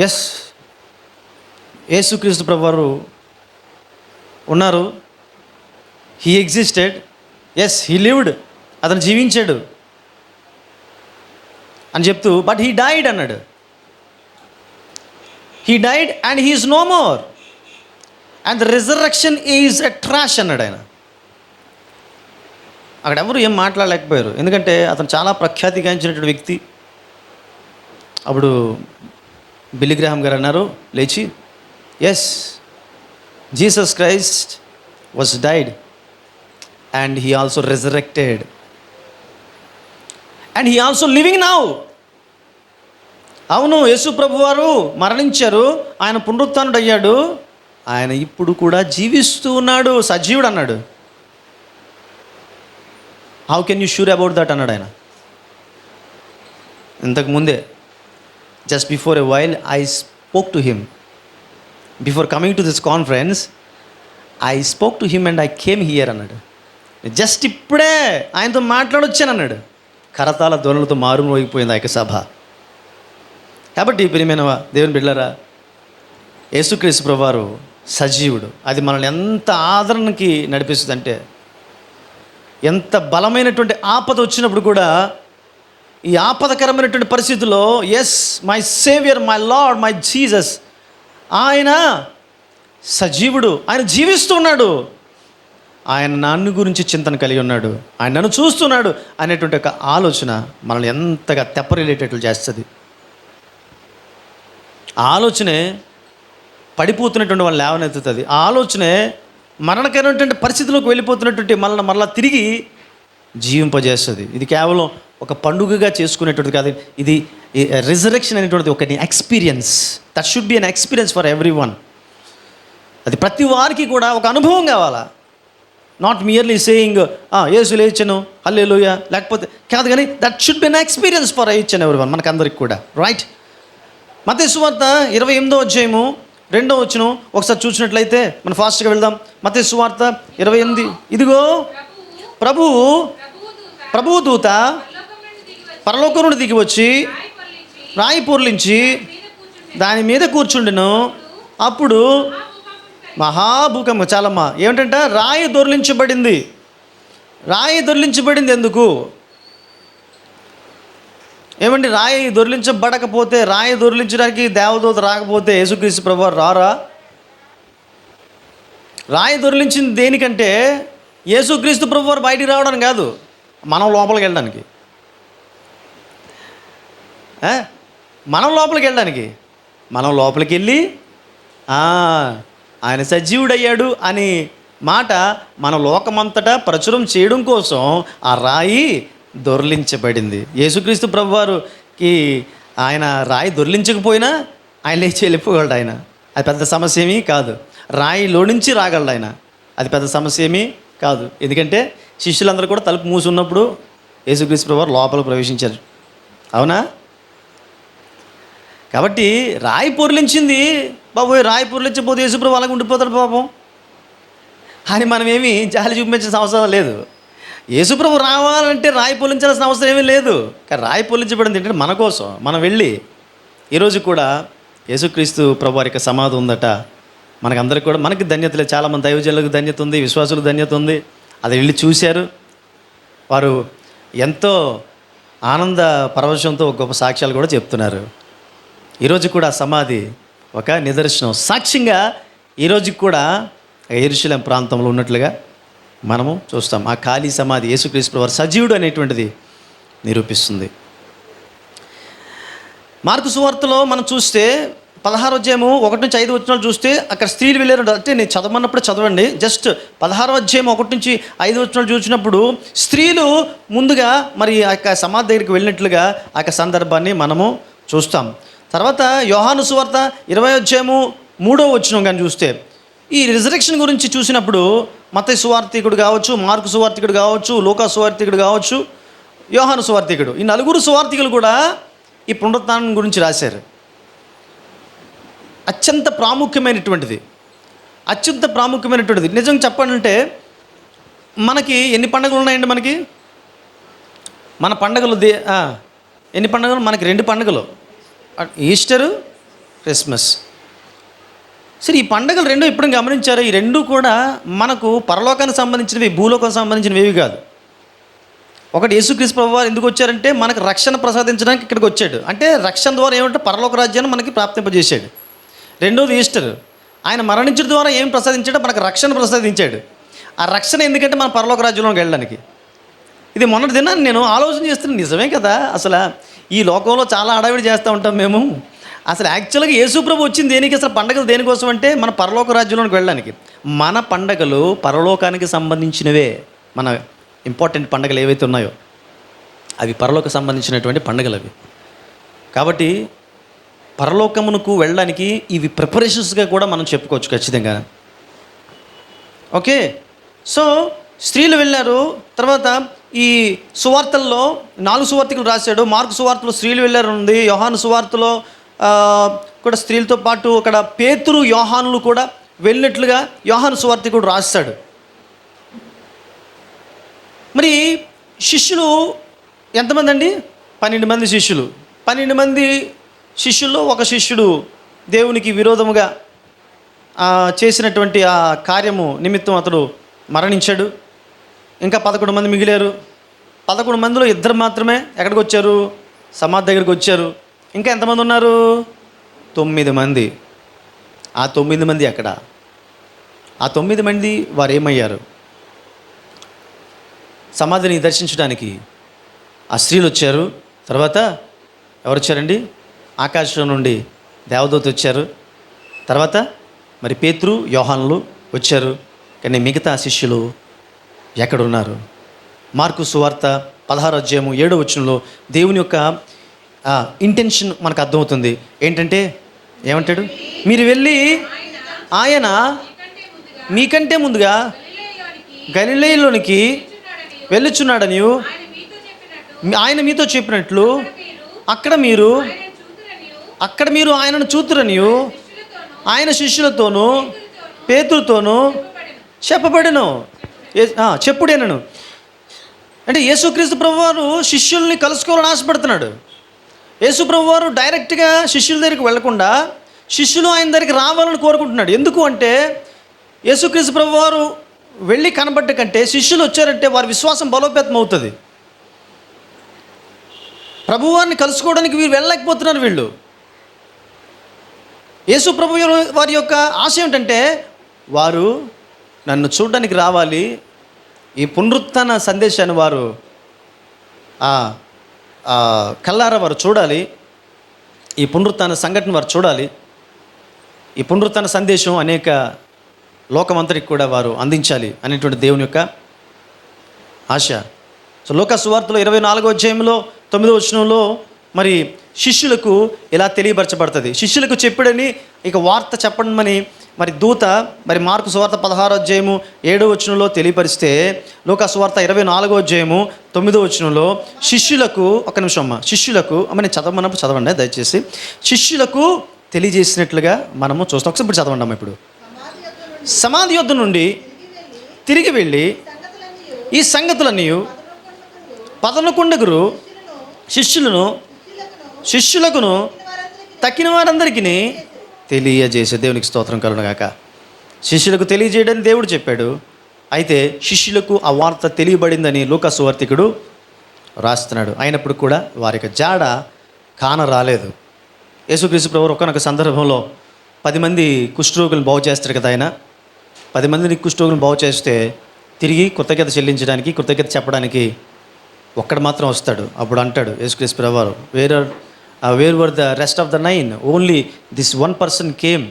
ఎస్ యేసుక్రీస్తు ప్రభువారు ఉన్నారు, he existed, yes he lived, అతను జీవించాడు అని చెప్తూ, బట్ హీ డైడ్ అన్నాడు. He died and he is no more and the resurrection is a trash అన్నాడు ఆయన. అక్కడ ఎవరు ఏం మాట్లాడలేకపోయారు, ఎందుకంటే అతను చాలా ప్రఖ్యాతిగాంచినటువంటి వ్యక్తి. అప్పుడు బిల్లీ గ్రాహం గారు అన్నారు లేచి, yes Jesus Christ was died and he also resurrected and he also living now. అవును, యేసు ప్రభు వారు మరణించారు, ఆయన పునరుత్థానుడు అయ్యాడు, ఆయన ఇప్పుడు కూడా జీవిస్తూ ఉన్నాడు, సజీవుడు అన్నాడు. How can you sure about that అన్నాడు ఆయన. ఇంతకుముందే just before a while I spoke to him before coming to this conference, I spoke to him and I came here అన్నాడు. జస్ట్ ఇప్పుడే ఆయనతో మాట్లాడొచ్చాను అన్నాడు. కరతాల ధ్వనులతో మారుమోగిపోయింది ఆ యొక్క సభ. కాబట్టి ప్రియమైన దేవుని బిడ్డలారా, యేసుక్రీస్తు ప్రభువారు సజీవుడు. అది మనల్ని ఎంత ఆదరణకి నడిపిస్తుంది అంటే, ఎంత బలమైనటువంటి ఆపద వచ్చినప్పుడు కూడా ఈ ఆపదకరమైనటువంటి పరిస్థితుల్లో, yes my saviour, my lord, my Jesus, ఆయన సజీవుడు, ఆయన జీవిస్తున్నాడు, ఆయన నన్ను గురించి చింతన కలిగి ఉన్నాడు, ఆయన నన్ను చూస్తున్నాడు అనేటువంటి ఒక ఆలోచన మనల్ని ఎంతగా తెప్పరిలేటట్లు చేస్తుంది. ఆ ఆలోచనే పడిపోతున్నటువంటి వాళ్ళు లేవనెత్తుతుంది. ఆ ఆలోచనే మరణకరమైనటువంటి పరిస్థితుల్లోకి వెళ్ళిపోతున్నటువంటి మరలా తిరిగి జీవింపజేస్తుంది. ఇది కేవలం ఒక పండుగగా చేసుకునేటువంటిది కాదు, ఇది రిజరెక్షన్ అనేటువంటిది ఒక experience. That should be an experience for every one. అది ప్రతి వారికి కూడా ఒక అనుభవం కావాలా. నాట్ మియర్లీ సేయింగ్ యేసు లేచెను హల్లెలూయా, లేకపోతే కాదు, కానీ that should be an experience for each and every one, మనకందరికి కూడా. రైట్. మత్తయి సువార్త 28వ అధ్యాయము 2వ వచనం ఒకసారి చూసినట్లయితే మనం ఫాస్ట్గా వెళ్దాం. మత్తయి సువార్త 28. ఇదిగో ప్రభువు దూత పరలోకం నుండి దిగి వచ్చి రాయి పొర్లించి దాని మీద కూర్చుండెను. అప్పుడు మహాభూకంపం. చాలమ్మా, ఏమిటంటే రాయి దొర్లించబడింది. రాయి దొర్లించబడింది ఎందుకు? ఏమండి, రాయి దొర్లించబడకపోతే, రాయి దొర్లించడానికి దేవదూత రాకపోతే యేసుక్రీస్తు ప్రభువారు రారా? రాయి దొర్లించింది దేనికంటే యేసుక్రీస్తు ప్రభువారు బయటికి రావడానికి కాదు, మనం లోపలికి వెళ్ళడానికి. మనం లోపలికి వెళ్ళడానికి, మనం లోపలికి వెళ్ళి ఆయన సజీవుడయ్యాడు అని మాట మన లోకమంతటా ప్రచురం చేయడం కోసం ఆ రాయి దొర్లించబడింది. యేసుక్రీస్తు ప్రభువారికి ఆయన రాయి దొర్లించకపోయినా ఆయన లేచి వెళ్ళిపోగలడు. ఆయన అది పెద్ద సమస్య ఏమీ కాదు. రాయిలో నుంచి రాగలడు ఆయన, అది పెద్ద సమస్య ఏమీ కాదు. ఎందుకంటే శిష్యులందరూ కూడా తలుపు మూసి ఉన్నప్పుడు యేసుక్రీస్తు ప్రభువారు లోపల ప్రవేశించారు. అవునా? కాబట్టి రాయి పొర్లించింది, బాబోయ్ రాయి పొర్లించకపోతే యేసుప్రభు అలాగే ఉండిపోతాడు పాపం అని మనమేమీ జాలి చూపించాల్సిన అవసరం లేదు. యేసుప్రభు రావాలంటే రాయి పొర్లించాల్సిన అవసరం ఏమీ లేదు. కానీ రాయి పొర్లించబడింది ఏంటంటే మన కోసం. మనం వెళ్ళి ఈరోజు కూడా యేసుక్రీస్తు ప్రభు వారి యొక్క సమాధి ఉందట, మనకందరికి కూడా, మనకి ధన్యత లేదు, చాలామంది దైవజనులకు ధన్యత ఉంది, విశ్వాసులకు ధన్యత ఉంది. అది వెళ్ళి చూశారు, వారు ఎంతో ఆనంద పరవశంతో ఒక గొప్ప సాక్ష్యాలు కూడా చెప్తున్నారు. ఈరోజు కూడా సమాధి ఒక నిదర్శనం, సాక్ష్యంగా ఈరోజు కూడా యెరూషలేం ప్రాంతంలో ఉన్నట్లుగా మనము చూస్తాం. ఆ ఖాళీ సమాధి యేసుక్రీస్తు ప్రభువారు సజీవుడు అనేటువంటిది నిరూపిస్తుంది. మార్కు సువార్తలో మనం చూస్తే 16వ అధ్యాయము 1 నుంచి 5 వచనాలు చూస్తే అక్కడ స్త్రీలు వెళ్ళారు. అంటే నేను చదవమన్నప్పుడు చదవండి. జస్ట్ 16వ అధ్యాయం 1 నుంచి 5 వచనాలు చూసినప్పుడు స్త్రీలు ముందుగా మరి ఆ యొక్క సమాధి దగ్గరికి వెళ్ళినట్లుగా ఆ యొక్క సందర్భాన్ని మనము చూస్తాం. తర్వాత యోహాను సువార్త 20వ అధ్యాయము 3వ వచనం కానీ చూస్తే ఈ రిజరెక్షన్ గురించి చూసినప్పుడు మత్తయి సువార్తికుడు కావచ్చు, మార్కు సువార్తికుడు కావచ్చు, లూకా సువార్తికుడు కావచ్చు, యోహాను సువార్తికుడు, ఈ 4 సువార్తికులు కూడా ఈ పునరుత్థానం గురించి రాశారు. అత్యంత ప్రాముఖ్యమైనటువంటిది, నిజం చెప్పాలంటే మనకి ఎన్ని పండుగలు ఉన్నాయండి? మన పండుగలు ఎన్ని పండుగలు? మనకి 2 పండుగలు, ఈస్టరు, క్రిస్మస్. సరే, ఈ పండుగలు 2 ఎప్పుడు గమనించారు? ఈ 2 కూడా మనకు పరలోకానికి సంబంధించినవి, భూలోకానికి సంబంధించినవి కాదు. ఒకటి యేసుక్రీస్తు ప్రభువారు ఎందుకు వచ్చారంటే మనకు రక్షణ ప్రసాదించడానికి ఇక్కడికి వచ్చాడు. అంటే రక్షణ ద్వారా ఏమంటే పరలోక రాజ్యాన్ని మనకి ప్రాప్తింపజేశాడు. రెండోది ఈస్టర్, ఆయన మరణించడం ద్వారా ఏం ప్రసాదించాడో మనకు రక్షణ ప్రసాదించాడు. ఆ రక్షణ ఎందుకంటే మన పరలోక రాజ్యంలోకి వెళ్ళడానికి. ఇది మొన్నటి దినాన్ని నేను ఆలోచన చేస్తున్నాను, నిజమే కదా. అసలు ఈ లోకంలో చాలా హడావిడి చేస్తూ ఉంటాం మేము. అసలు యాక్చువల్గా యేసుప్రభు వచ్చింది దేనికి? అసలు పండగలు దేనికోసం అంటే మన పరలోక రాజ్యంలోకి వెళ్ళడానికి. మన పండగలు పరలోకానికి సంబంధించినవే. మన ఇంపార్టెంట్ పండుగలు ఏవైతే ఉన్నాయో అవి పరలోక సంబంధించినటువంటి పండుగలు అవి. కాబట్టి పరలోకమునకు వెళ్ళడానికి ఇవి ప్రిపరేషన్స్గా కూడా మనం చెప్పుకోవచ్చు ఖచ్చితంగా. ఓకే, సో స్త్రీలు వెళ్ళారు. తర్వాత ఈ సువార్తల్లో 4 సువార్తికులు రాశాడు. మార్కు సువార్తలో స్త్రీలు వెళ్ళారు ఉంది, యోహాను సువార్తలో కూడా స్త్రీలతో పాటు అక్కడ పేతురు, యోహానులు కూడా వెళ్ళినట్లుగా యోహాను సువార్తికుడు రాస్తాడు. మరి శిష్యులు ఎంతమంది అండి? 12 మంది శిష్యులు. 12 మంది శిష్యుల్లో ఒక శిష్యుడు దేవునికి విరోధముగా చేసినటువంటి ఆ కార్యము నిమిత్తం అతడు మరణించాడు. ఇంకా 11 మంది మిగిలారు. 11 మందిలో 2 మాత్రమే ఎక్కడికి వచ్చారు? సమాధి దగ్గరికి వచ్చారు. ఇంకా ఎంతమంది ఉన్నారు? 9 మంది. ఆ 9 మంది ఎక్కడ? ఆ 9 మంది వారు ఏమయ్యారు? సమాధిని దర్శించడానికి ఆ స్త్రీలు వచ్చారు. తర్వాత ఎవరు వచ్చారండి? ఆకాశం నుండి దేవదూత వచ్చారు. తర్వాత మరి పేతురు, యోహానులు వచ్చారు. కానీ మిగతా శిష్యులు ఎక్కడున్నారు? మార్కు సువార్త 16వ అధ్యాయము 7వ వచనంలో దేవుని యొక్క ఇంటెన్షన్ మనకు అర్థమవుతుంది. ఏంటంటే ఏమంటాడు? మీరు వెళ్ళి ఆయన మీకంటే ముందుగా గలిలయలోనికి వెళ్ళుచున్నాడని ఆయన మీతో చెప్పినట్లు అక్కడ మీరు ఆయనను చూతురనియు ఆయన శిష్యులతోనూ పేతురుతోనూ చెప్పబడెను. చెప్పుడేనను అంటే యేసుక్రీస్తు ప్రభువారు శిష్యుల్ని కలుసుకోవాలని ఆశపడుతున్నాడు. యేసు ప్రభువారు డైరెక్ట్గా శిష్యుల దగ్గరికి వెళ్లకుండా శిష్యులు ఆయన దగ్గరికి రావాలని కోరుకుంటున్నాడు. ఎందుకు అంటే యేసుక్రీస్తు ప్రభువారు వెళ్ళి కనబడ్డ కంటే శిష్యులు వచ్చారంటే వారి విశ్వాసం బలోపేతం అవుతుంది. ప్రభువారిని కలుసుకోవడానికి వీరు వెళ్ళలేకపోతున్నారు. వీళ్ళు యేసు ప్రభు వారి యొక్క ఆశ ఏమిటంటే వారు నన్ను చూడడానికి రావాలి, ఈ పునరుత్థాన సందేశాన్ని వారు కల్లారా వారు చూడాలి, ఈ పునరుత్థాన సంఘటన వారు చూడాలి, ఈ పునరుత్థాన సందేశం అనేక లోకమంతరికి కూడా వారు అందించాలి అనేటువంటి దేవుని యొక్క ఆశ. సో లోకా సువార్తలో 24వ అధ్యాయంలో 9వ వచనంలో మరి శిష్యులకు ఇలా తెలియపరచబడుతుంది. శిష్యులకు చెప్పాడని ఇక వార్త చెప్పడమని మరి దూత మరి మార్కు సువార్త 16వ అధ్యాయము 7వ వచనంలో తెలియపరిస్తే లోకా సువార్త 24వ అధ్యాయము 9వ వచనంలో శిష్యులకు ఒక నిమిషం అమ్మ శిష్యులకు నేను చదవమన్నప్పుడు చదవండి దయచేసి. శిష్యులకు తెలియజేసినట్లుగా మనము చూస్తాం. ఒకసారి ఇప్పుడు చదవండి అమ్మ. ఇప్పుడు సమాధి యొద్ద నుండి తిరిగి వెళ్ళి ఈ సంగతులన్నీ 11 శిష్యులకును తక్కిన వారందరికీ తెలియజేసే దేవునికి స్తోత్రం కలుగునుగాక. శిష్యులకు తెలియజేయడని దేవుడు చెప్పాడు. అయితే శిష్యులకు ఆ వార్త తెలియబడిందని లూకా సువార్తికుడు రాస్తున్నాడు. అయినప్పుడు కూడా వారి యొక్క జాడ కానరాలేదు. యేసుక్రీస్తు ప్రభువు ఒక్కనొక సందర్భంలో 10 మంది కుష్ఠరోగులను బాగు చేస్తారు కదా. ఆయన 10 మందిని కుష్ఠరోగులను బాగు చేస్తే తిరిగి కృతజ్ఞత చెల్లించడానికి, కృతజ్ఞత చెప్పడానికి ఒక్కడు మాత్రం వస్తాడు. అప్పుడు అంటాడు యేసుక్రీస్తు ప్రభువారు, wear were the rest of the 9? Only this one person came.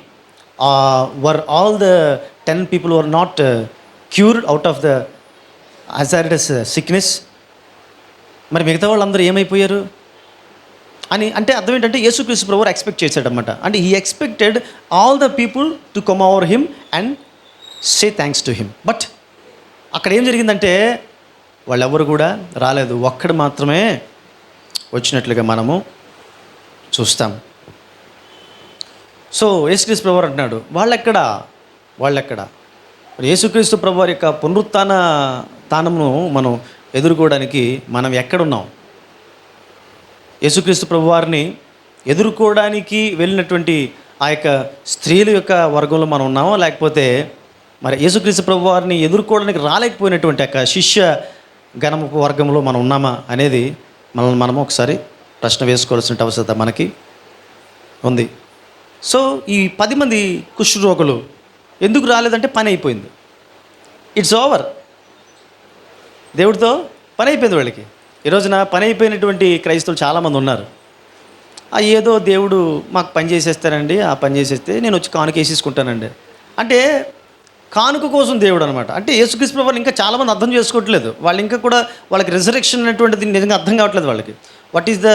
Were all the 10 people were not cured out of the hazardous sickness? మరి మిగతా వాళ్ళందరూ ఏమైపోయారు అని అంటే అర్థం ఏంటంటే యేసుక్రీస్తు ప్రభువారు ఎక్స్పెక్ట్ చేశాడనమాట. అంటే he expected all the people to come over him and say thanks to him. But అక్కడ ఏం జరిగిందంటే వాళ్ళెవరు కూడా రాలేదు. ఒక్కడు మాత్రమే వచ్చినట్లుగా మనము చూస్తాం. సో యేసుక్రీస్తు ప్రభువారు అంటున్నాడు, వాళ్ళెక్కడ మరి యేసుక్రీస్తు ప్రభువారి యొక్క పునరుత్థానమును మనం ఎదుర్కోవడానికి మనం ఎక్కడున్నాం? యేసుక్రీస్తు ప్రభువారిని ఎదుర్కోవడానికి వెళ్ళినటువంటి ఆ యొక్క స్త్రీల యొక్క వర్గంలో మనం ఉన్నామా, లేకపోతే మరి యేసుక్రీస్తు ప్రభువారిని ఎదుర్కోవడానికి రాలేకపోయినటువంటి యొక్క శిష్య గణము వర్గంలో మనం ఉన్నామా అనేది మనము ఒకసారి ప్రశ్న వేసుకోవాల్సిన అవసరత మనకి ఉంది. సో ఈ 10 మంది కుష్ఠరోగులు ఎందుకు రాలేదంటే పని అయిపోయింది. It's over. దేవుడితో పని అయిపోయింది వాళ్ళకి. ఈరోజున పని అయిపోయినటువంటి క్రైస్తవులు చాలామంది ఉన్నారు. ఏదో దేవుడు మాకు పని చేసేస్తారండి, ఆ పని చేసేస్తే నేను వచ్చి కానుక వేసేసుకుంటానండి అంటే కానుక కోసం దేవుడు అనమాట. అంటే యేసుక్రీస్తు ప్రభువుని ఇంకా చాలామంది అర్థం చేసుకోవట్లేదు. వాళ్ళు ఇంకా కూడా వాళ్ళకి రిజరెక్షన్ అనేటువంటిది నిజంగా అర్థం కావట్లేదు వాళ్ళకి. వాట్ ఈస్ ద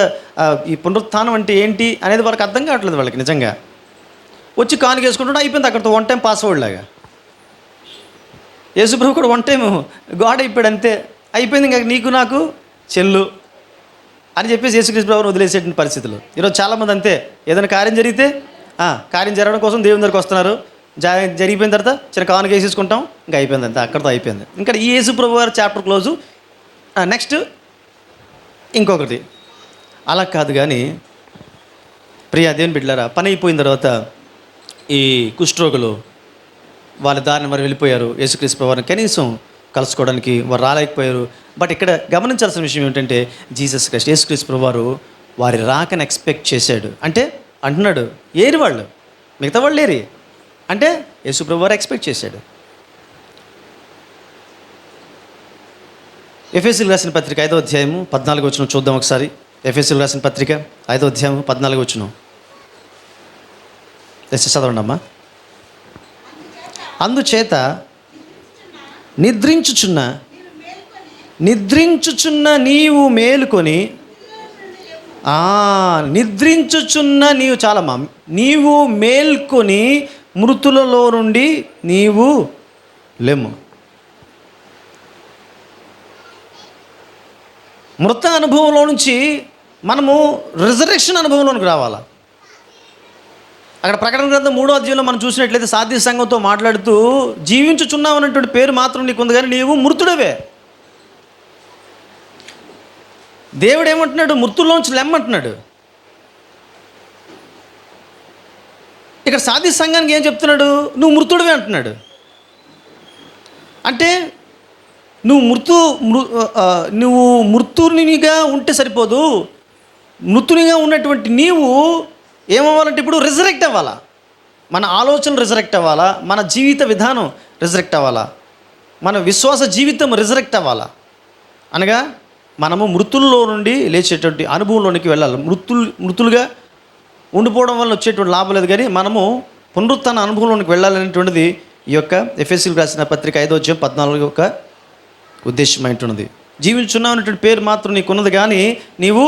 ఈ పునరుత్థానం అంటే ఏంటి అనేది వాళ్ళకి అర్థం కావట్లేదు వాళ్ళకి. నిజంగా వచ్చి కానుక వేసుకుంటుంటే అయిపోయింది అక్కడితో 1 time పాస్వర్డ్ లాగా. యేసుప్రభు కూడా 1 time గాడ్ అయిపోయాడు, అంతే అయిపోయింది, ఇంకా నీకు నాకు చెల్లు అని చెప్పేసి యేసుక్రీస్తు ప్రభువుని వదిలేసేటువంటి పరిస్థితులు ఈరోజు చాలామంది అంతే. ఏదైనా కార్యం జరిగితే కార్యం జరగడం కోసం దేవుని దగ్గరికి వస్తున్నారు. జరిగిపోయిన తర్వాత చిన్న కానుక వేసేసుకుంటాం, ఇంకా అయిపోయింది, అంతే అక్కడితో అయిపోయింది. ఇంకా ఈ యేసు ప్రభు వారి చాప్టర్ క్లోజు. నెక్స్ట్ ఇంకొకటి అలా కాదు. కానీ ప్రియా దేవుని బిడ్డలారా, పని అయిపోయిన తర్వాత ఈ కుష్ఠరోగులు వాళ్ళ దారిని మరి వెళ్ళిపోయారు. యేసుక్రీస్తు ప్రభువారిని కనీసం కలుసుకోవడానికి వారు రాలేకపోయారు. బట్ ఇక్కడ గమనించాల్సిన విషయం ఏంటంటే జీసస్ క్రైస్ట్ యేసుక్రీస్తు ప్రభువారు వారి రాకని ఎక్స్పెక్ట్ చేశాడు. అంటే అంటున్నాడు ఏరి వాళ్ళు, మిగతా వాళ్ళు ఏరి అంటే యేసు ప్రభువారు ఎక్స్పెక్ట్ చేశాడు. ఎఫెసీయులకు రాసిన పత్రిక 5వ అధ్యాయము 14వ వచనం చూద్దాం ఒకసారి. ఎఫెసీయులకు రాసిన పత్రిక 5వ అధ్యాయము 14వ వచనం చదవండి అమ్మా. అందుచేత నిద్రించుచున్న నిద్రించుచున్న నీవు మేలుకొని, నిద్రించుచున్న నీవు, చాలమ్మా, నీవు మేల్కొని మృతులలో నుండి నీవు లెమ్ము. మృత అనుభవంలో నుంచి మనము రిజరెక్షన్ అనుభవంలోనికి రావాలా. అక్కడ ప్రకటన గ్రంథం 3వ అధ్యాయంలో మనం చూసినట్లయితే సాధ్య సంఘంతో మాట్లాడుతూ జీవించుచున్నావు అన్నటువంటి పేరు మాత్రం నీకు ఉంది, కానీ నీవు మృతుడవే. దేవుడు ఏమంటున్నాడు? మృతుల్లోంచి లెమ్మంటున్నాడు. ఇక్కడ సాధ్య సంఘానికి ఏం చెప్తున్నాడు? నువ్వు మృతుడివే అంటున్నాడు. అంటే నువ్వు మృతునిగా ఉంటే సరిపోదు. మృతునిగా ఉన్నటువంటి నీవు ఏమవ్వాలంటే ఇప్పుడు రిజరెక్ట్ అవ్వాలా. మన ఆలోచనలు రిజరెక్ట్ అవ్వాలా, మన జీవిత విధానం రిజరెక్ట్ అవ్వాలా, మన విశ్వాస జీవితం రిజరెక్ట్ అవ్వాలా. అనగా మనము మృతుల్లో నుండి లేచేటువంటి అనుభవంలోనికి వెళ్ళాలి. మృతులుగా ఉండిపోవడం వల్ల వచ్చేటువంటి లాభం లేదు, కానీ మనము పునరుత్థాన అనుభవంలోనికి వెళ్ళాలనేటువంటిది ఈ యొక్క ఎఫెసీయులకు రాసిన పత్రిక 5వ అధ్యాయం 14 యొక్క ఉద్దేశమైనటువంటిది. జీవించున్నావు అనేటువంటి పేరు మాత్రం నీకున్నది, కానీ నీవు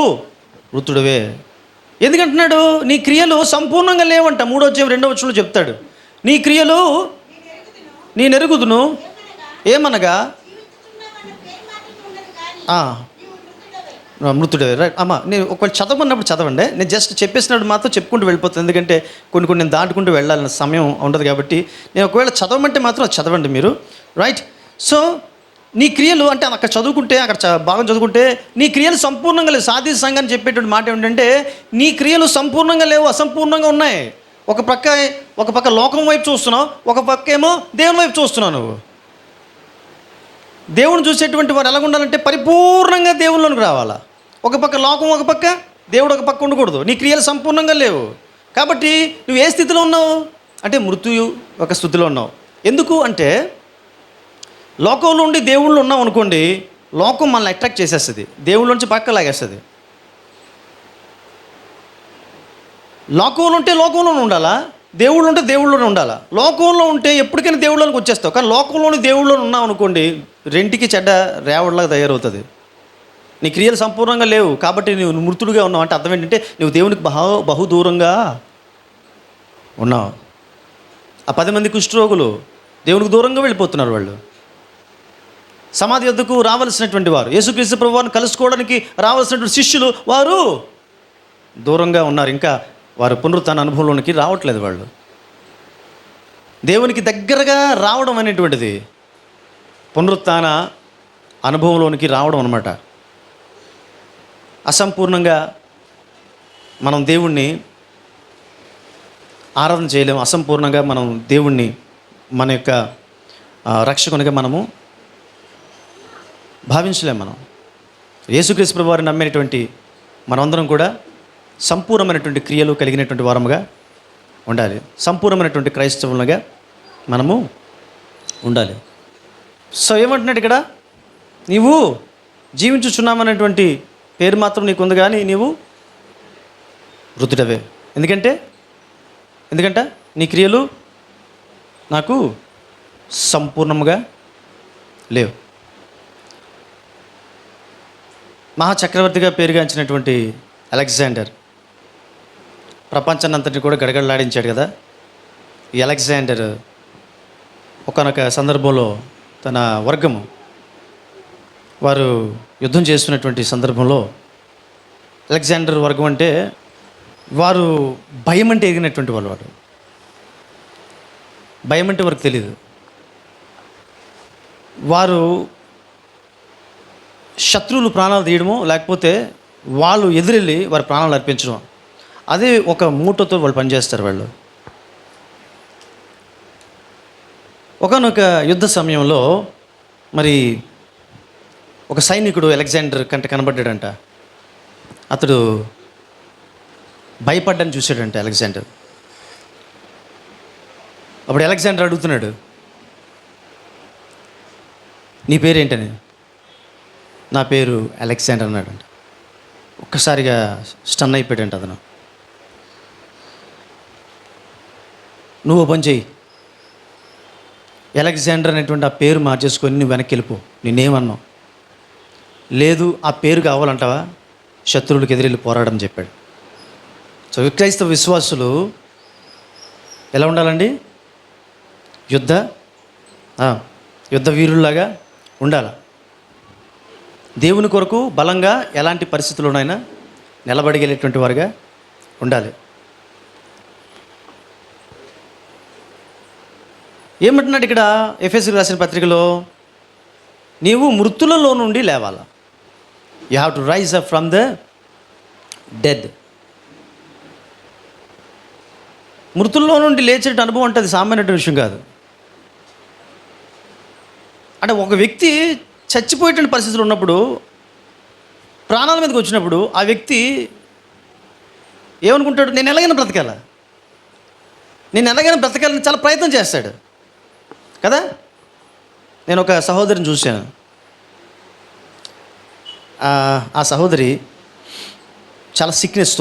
మృతుడివే. ఎందుకంటున్నాడు? నీ క్రియలు సంపూర్ణంగా లేవంట. 3వ అధ్యాయం 2వ వచనంలో చెప్తాడు, నీ క్రియలు నేను ఎరుగుదును, ఏమనగా మృతుడే. రైట్ అమ్మా, నేను ఒకవేళ చదవమన్నప్పుడు చదవండి, నేను జస్ట్ చెప్పేసినప్పుడు మాత్రం చెప్పుకుంటూ వెళ్ళిపోతాను. ఎందుకంటే కొన్ని నేను దాటుకుంటూ వెళ్ళాలన్న సమయం ఉండదు కాబట్టి, నేను ఒకవేళ చదవమంటే మాత్రం అది చదవండి మీరు. రైట్. సో నీ క్రియలు అంటే అక్కడ చదువుకుంటే, అక్కడ బాగా చదువుకుంటే నీ క్రియలు సంపూర్ణంగా లేవు. సాధ్య సంఘాన్ని చెప్పేటువంటి మాట ఏమిటంటే నీ క్రియలు సంపూర్ణంగా లేవు, అసంపూర్ణంగా ఉన్నాయి. ఒక పక్క లోకం వైపు చూస్తున్నావు, ఒక పక్క ఏమో దేవుని వైపు చూస్తున్నావు. నువ్వు దేవుని చూసేటువంటి వారు ఎలా ఉండాలంటే పరిపూర్ణంగా దేవుళ్ళలోకి రావాలా. ఒక పక్క లోకం, ఒక పక్క దేవుడు, ఒక పక్క ఉండకూడదు. నీ క్రియలు సంపూర్ణంగా లేవు కాబట్టి నువ్వు ఏ స్థితిలో ఉన్నావు అంటే మృత్యు ఒక స్థితిలో ఉన్నావు. ఎందుకు అంటే లోకంలో ఉండి దేవుళ్ళు ఉన్నాం అనుకోండి, లోకం మనల్ని అట్రాక్ట్ చేసేస్తుంది, దేవుళ్ళ నుంచి పక్క లాగేస్తుంది. లోకంలో ఉంటే లోకంలోనే ఉండాలా, దేవుళ్ళు ఉంటే దేవుళ్ళలోనే ఉండాలా. లోకంలో ఉంటే ఎప్పటికైనా దేవుళ్ళలోకి వచ్చేస్తావు, కానీ లోకంలోని దేవుళ్ళలో ఉన్నావు అనుకోండి, రెంటికి చెడ్డ రేవడిలాగా తయారవుతుంది. నీ క్రియలు సంపూర్ణంగా లేవు కాబట్టి నువ్వు మృతుడుగా ఉన్నావు. అంటే అర్థం ఏంటంటే నువ్వు దేవునికి బహు దూరంగా ఉన్నావు. ఆ 10 మంది కుష్ఠరోగులు దేవునికి దూరంగా వెళ్ళిపోతున్నారు. వాళ్ళు సమాధి వద్దకు రావాల్సినటువంటి వారు, యేసుక్రీస్తు ప్రభువారిని కలుసుకోవడానికి రావాల్సినటువంటి శిష్యులు, వారు దూరంగా ఉన్నారు. ఇంకా వారు పునరుత్థాన అనుభవంలోనికి రావట్లేదు. వాళ్ళు దేవునికి దగ్గరగా రావడం అనేటువంటిది పునరుత్థాన అనుభవంలోనికి రావడం అన్నమాట. అసంపూర్ణంగా మనం దేవుణ్ణి ఆరాధన చేయలేము. అసంపూర్ణంగా మనం దేవుణ్ణి మన యొక్క రక్షకునిగా మనము భావించలేము. మనం యేసుక్రీస్తు ప్రభువు వారిని నమ్మినటువంటి మనమందరం కూడా సంపూర్ణమైనటువంటి క్రియలు కలిగినటువంటి వారముగా ఉండాలి. సంపూర్ణమైనటువంటి క్రైస్తవులుగా మనము ఉండాలి. సో ఏమంటున్నాడు ఇక్కడ? నీవు జీవించుచున్నామనేటువంటి పేరు మాత్రం నీకుంది, కానీ నీవు మృతుడవే. ఎందుకంటే నీ క్రియలు నాకు సంపూర్ణముగా లేవు. మహాచక్రవర్తిగా పేరుగాంచినటువంటి అలెగ్జాండర్ ప్రపంచాన్నంతటిని కూడా గడగడలాడించాడు కదా. ఈ అలెగ్జాండర్ ఒకానొక సందర్భంలో తన వర్గము వారు యుద్ధం చేస్తున్నటువంటి సందర్భంలో, అలెగ్జాండర్ వర్గం అంటే వారు భయం అంటే ఎగినటువంటి వాళ్ళు. వారు భయం అంటే వారికి తెలియదు. వారు శత్రువులు ప్రాణాలు తీయడమో, లేకపోతే వాళ్ళు ఎదురెళ్ళి వారి ప్రాణాలు అర్పించడం, అదే ఒక మూటతో వాళ్ళు పనిచేస్తారు. వాళ్ళు ఒకానొక యుద్ధ సమయంలో మరి ఒక సైనికుడు అలెగ్జాండర్ కంటే కనబడ్డాడంట. అతడు భయపడ్డని చూశాడంట అలెగ్జాండర్. అప్పుడు అలెగ్జాండర్ అడుగుతున్నాడు, నీ పేరేంటని. నా పేరు అలెగ్జాండర్ అన్నాడంట. ఒక్కసారిగా స్టన్ అయిపోయాడంట అతను. నువ్వు పని చేయి, అలెగ్జాండర్ అనేటువంటి ఆ పేరు మార్చేసుకొని నువ్వు వెనక్కి వెళ్ళిపో, నేనేమన్నావు. లేదు ఆ పేరు కావాలంటావా, శత్రువులకు ఎదురెళ్ళి పోరాడని చెప్పాడు. సో క్రైస్తవ విశ్వాసులు ఎలా ఉండాలండి? యుద్ధ వీరుల్లాగా ఉండాలి. దేవుని కొరకు బలంగా ఎలాంటి పరిస్థితుల్లోనైనా నిలబడగలిగేటువంటి వారుగా ఉండాలి. ఏమంటున్నాడు ఇక్కడ ఎఫెసీయులకు రాసిన పత్రికలో? నీవు మృతులలో నుండి లేవాలా. You have to rise up from the dead. మృతుల్లో నుండి లేచే అనుభవం అంటే అది సామాన్యమైన విషయం కాదు. అంటే ఒక వ్యక్తి చచ్చిపోయేటువంటి పరిస్థితులు ఉన్నప్పుడు, ప్రాణాల మీదకి వచ్చినప్పుడు ఆ వ్యక్తి ఏమనుకుంటాడు? నేను ఎలాగైనా బ్రతకాలని చాలా ప్రయత్నం చేస్తాడు కదా. నేను ఒక సహోదరిని చూశాను. ఆ సహోదరి చాలా సిక్నెస్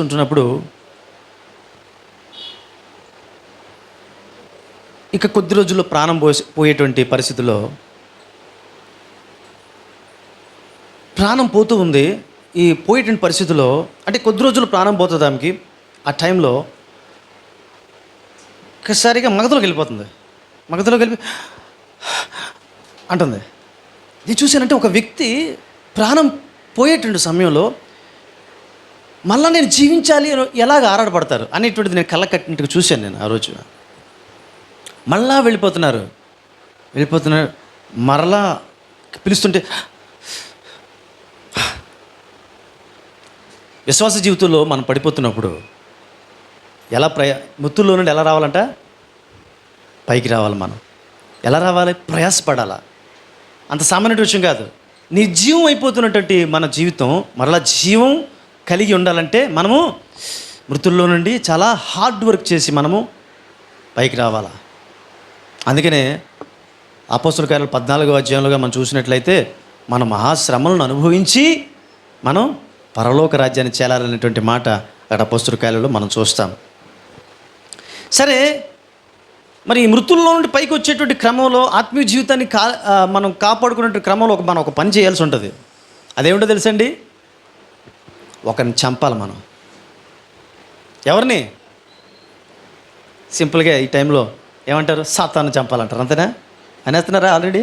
ఉంటున్నప్పుడు ఇక కొద్ది రోజుల్లో ప్రాణం పోయేటువంటి పరిస్థితుల్లో ప్రాణం పోతూ ఉంది. ఈ పోయేటువంటి పరిస్థితుల్లో అంటే కొద్ది రోజులు ప్రాణం పోతుంది ఆమెకి. ఆ టైంలో ఒక్కసారిగా మగతలోకి వెళ్ళిపోతుంది. మగతలోకి వెళ్ళి అంటుంది. ఇది చూశానంటే ఒక వ్యక్తి ప్రాణం పోయేటువంటి సమయంలో మళ్ళీ నేను జీవించాలి ఎలాగ ఆరాటపడతారు అనేటువంటిది నేను కళ్ళ కట్టినట్టుగా చూశాను నేను ఆ రోజు. మళ్ళా వెళ్ళిపోతున్నారు. మరలా పిలుస్తుంటే విశ్వాస జీవితంలో మనం పడిపోతున్నప్పుడు ఎలా మృతుల్లో నుండి ఎలా రావాలంట? పైకి రావాలి. మనం ఎలా రావాలి? ప్రయాసపడాలా. అంత సామాన్య విషయం కాదు. నిర్జీవం అయిపోతున్నటువంటి మన జీవితం మరలా జీవం కలిగి ఉండాలంటే మనము మృతుల్లో నుండి చాలా హార్డ్ వర్క్ చేసి మనము పైకి రావాలా. అందుకనే అపోస్తలుల కార్యాలు 14వ అధ్యాయంలోగా మనం చూసినట్లయితే మన మహాశ్రమలను అనుభవించి మనం పరలోక రాజ్యాన్ని చేరాలనేటువంటి మాట అక్కడ అపోస్తలుల కార్యాలలో మనం చూస్తాం. సరే, మరి ఈ మృతుల్లో నుండి పైకి వచ్చేటువంటి క్రమంలో ఆత్మీయ జీవితాన్ని మనం కాపాడుకునే క్రమంలో మనం ఒక పని చేయాల్సి ఉంటుంది. అదేమిటో తెలుసండి? ఒకరిని చంపాలి మనం. ఎవరిని? సింపుల్గా ఈ టైంలో ఏమంటారు? సాతాన్ని చంపాలంటారు. అంతేనా? అనేస్తున్నారా ఆల్రెడీ?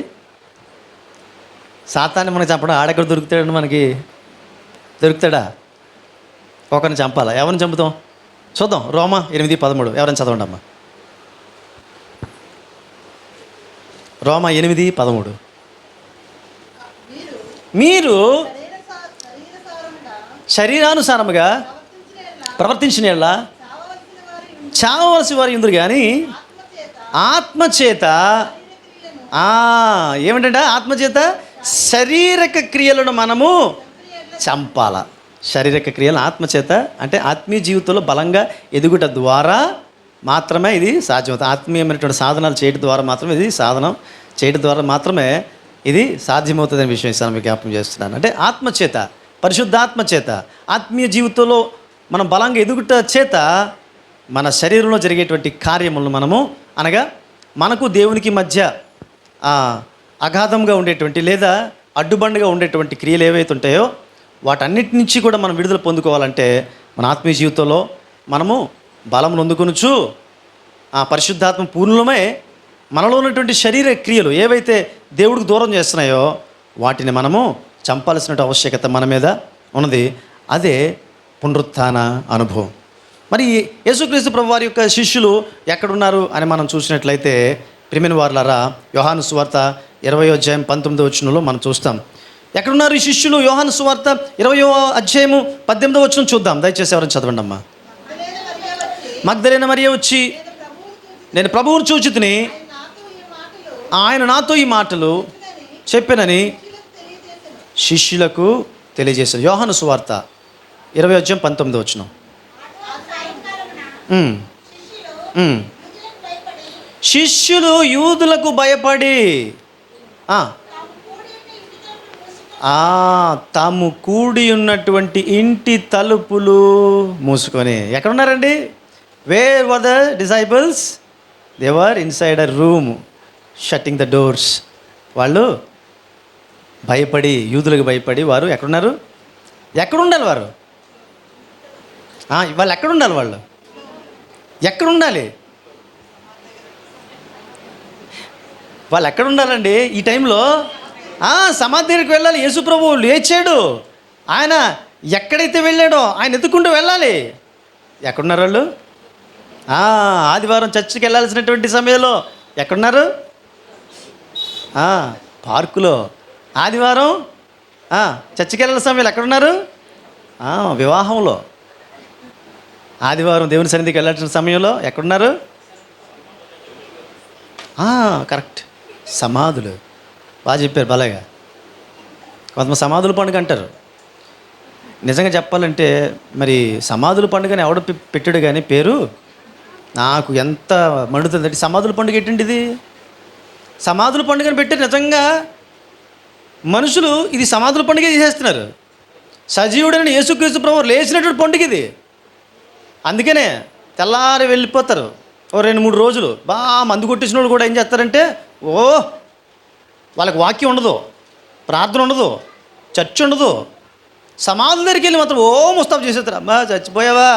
సాతాన్ని మనకి చంపడం ఆడెక్కడ దొరుకుతాడు? మనకి దొరుకుతాడా? ఒకరిని చంపాలా. ఎవరిని చంపుతాం? చూద్దాం. రోమా 8:13 ఎవరైనా చదవండి అమ్మా. రోమా 8:13. మీరు శరీరానుసారముగా ప్రవర్తించిన యెడల చావవలసి వారు ఇందురు కానీ ఆత్మచేత ఏమిటంటే ఆత్మచేత శారీరక క్రియలను మనము చంపాల. శారీరక క్రియలను ఆత్మచేత అంటే ఆత్మీయ జీవితంలో బలంగా ఎదుగుట ద్వారా మాత్రమే ఇది సాధ్యమవుతుంది. ఆత్మీయమైనటువంటి సాధనాలు చేయడం ద్వారా మాత్రమే ఇది ఇది సాధ్యమవుతుందనే విషయం ఇస్తాను మీకు జ్ఞాపకం చేస్తున్నాను. అంటే ఆత్మచేత, పరిశుద్ధాత్మ చేత, ఆత్మీయ జీవితంలో మనం బలంగా ఎదుగుట చేత మన శరీరంలో జరిగేటువంటి కార్యములను మనము అనగా మనకు దేవునికి మధ్య అగాధంగా ఉండేటువంటి లేదా అడ్డుబండగా ఉండేటువంటి క్రియలు ఏవైతే ఉంటాయో వాటన్నిటి నుంచి కూడా మనం విడుదల పొందుకోవాలంటే మన ఆత్మీయ జీవితంలో మనము బలం పొందుకొనొచ్చు. ఆ పరిశుద్ధాత్మ పూర్ణమే మనలో ఉన్నటువంటి శరీర క్రియలు ఏవైతే దేవుడికి దూరం చేస్తున్నాయో వాటిని మనము చంపాల్సిన ఆవశ్యకత మన మీద ఉన్నది. అదే పునరుత్థాన అనుభవం. మరి యేసుక్రీస్తు ప్రభు వారి యొక్క శిష్యులు ఎక్కడున్నారు అని మనం చూసినట్లయితే ప్రియమైన వారులారా, యోహాను సువార్త 20వ అధ్యాయం 19వ వచనంలో మనం చూస్తాం. ఎక్కడున్నారు ఈ శిష్యులు? యోహాను సువార్త 20వ అధ్యాయము 18వ వచనం చూద్దాం. దయచేసి ఎవరైనా చదవండి అమ్మా. మగ్దలేన మరియ వచ్చి నేను ప్రభువును చూచితిని, ఆయన నాతో ఈ మాటలు చెప్పానని శిష్యులకు తెలియజేశారు. యోహాను సువార్త 20వ అధ్యాయం 19వ వచనం. శిష్యులు యూదులకు భయపడి తాము కూడి ఉన్నటువంటి ఇంటి తలుపులు మూసుకొని ఎక్కడున్నారండి? Where were the disciples? They were inside a room shutting the doors. వాళ్ళు భయపడి, యూదులకు భయపడి వారు ఎక్కడున్నారు? ఎక్కడుండాలి వారు? వాళ్ళు ఎక్కడుండాలి? వాళ్ళు ఎక్కడుండాలి? వాళ్ళు ఎక్కడ ఉండాలండి ఈ టైంలో? సమాధి దగ్గరికి వెళ్ళాలి. యేసు ప్రభువు లేచాడు. ఆయన ఎక్కడైతే వెళ్ళాడో ఆయన ఎత్తుకుంటూ వెళ్ళాలి. ఎక్కడున్నారు వాళ్ళు? ఆదివారం చర్చికి వెళ్ళాల్సినటువంటి సమయంలో ఎక్కడున్నారు? పార్కులో. ఆదివారం చర్చికి వెళ్ళాల్సిన సమయంలో ఎక్కడున్నారు? వివాహంలో. ఆదివారం దేవుని సన్నిధికి వెళ్ళాల్సిన సమయంలో ఎక్కడున్నారు? కరెక్ట్, సమాధులు. బాగా చెప్పారు, బలగా. కొంతమంది సమాధుల పండుగ అంటారు. నిజంగా చెప్పాలంటే మరి సమాధుల పండుగని ఎవడు పెట్టాడు కానీ పేరు నాకు ఎంత మండుతుందంటే, సమాధుల పండుగ ఏంటండి ఇది? సమాధుల పండుగని పెట్టి నిజంగా మనుషులు ఇది సమాధుల పండుగ చేసేస్తున్నారు. సజీవుడైన యేసుక్రీస్తు ప్రభువు లేచినటువంటి పండుగ ఇది. అందుకనే తెల్లారి వెళ్ళిపోతారు. 2-3 రోజులు బాగా మందు కొట్టించిన వాళ్ళు కూడా ఏం చేస్తారంటే, వాళ్ళకి వాక్యం ఉండదు, ప్రార్థన ఉండదు, చర్చ్ ఉండదు. సమాధుల దగ్గరికి వెళ్ళి మాత్రం ముస్తాబు చేసేస్తారు. అమ్మా చచ్చిపోయావా,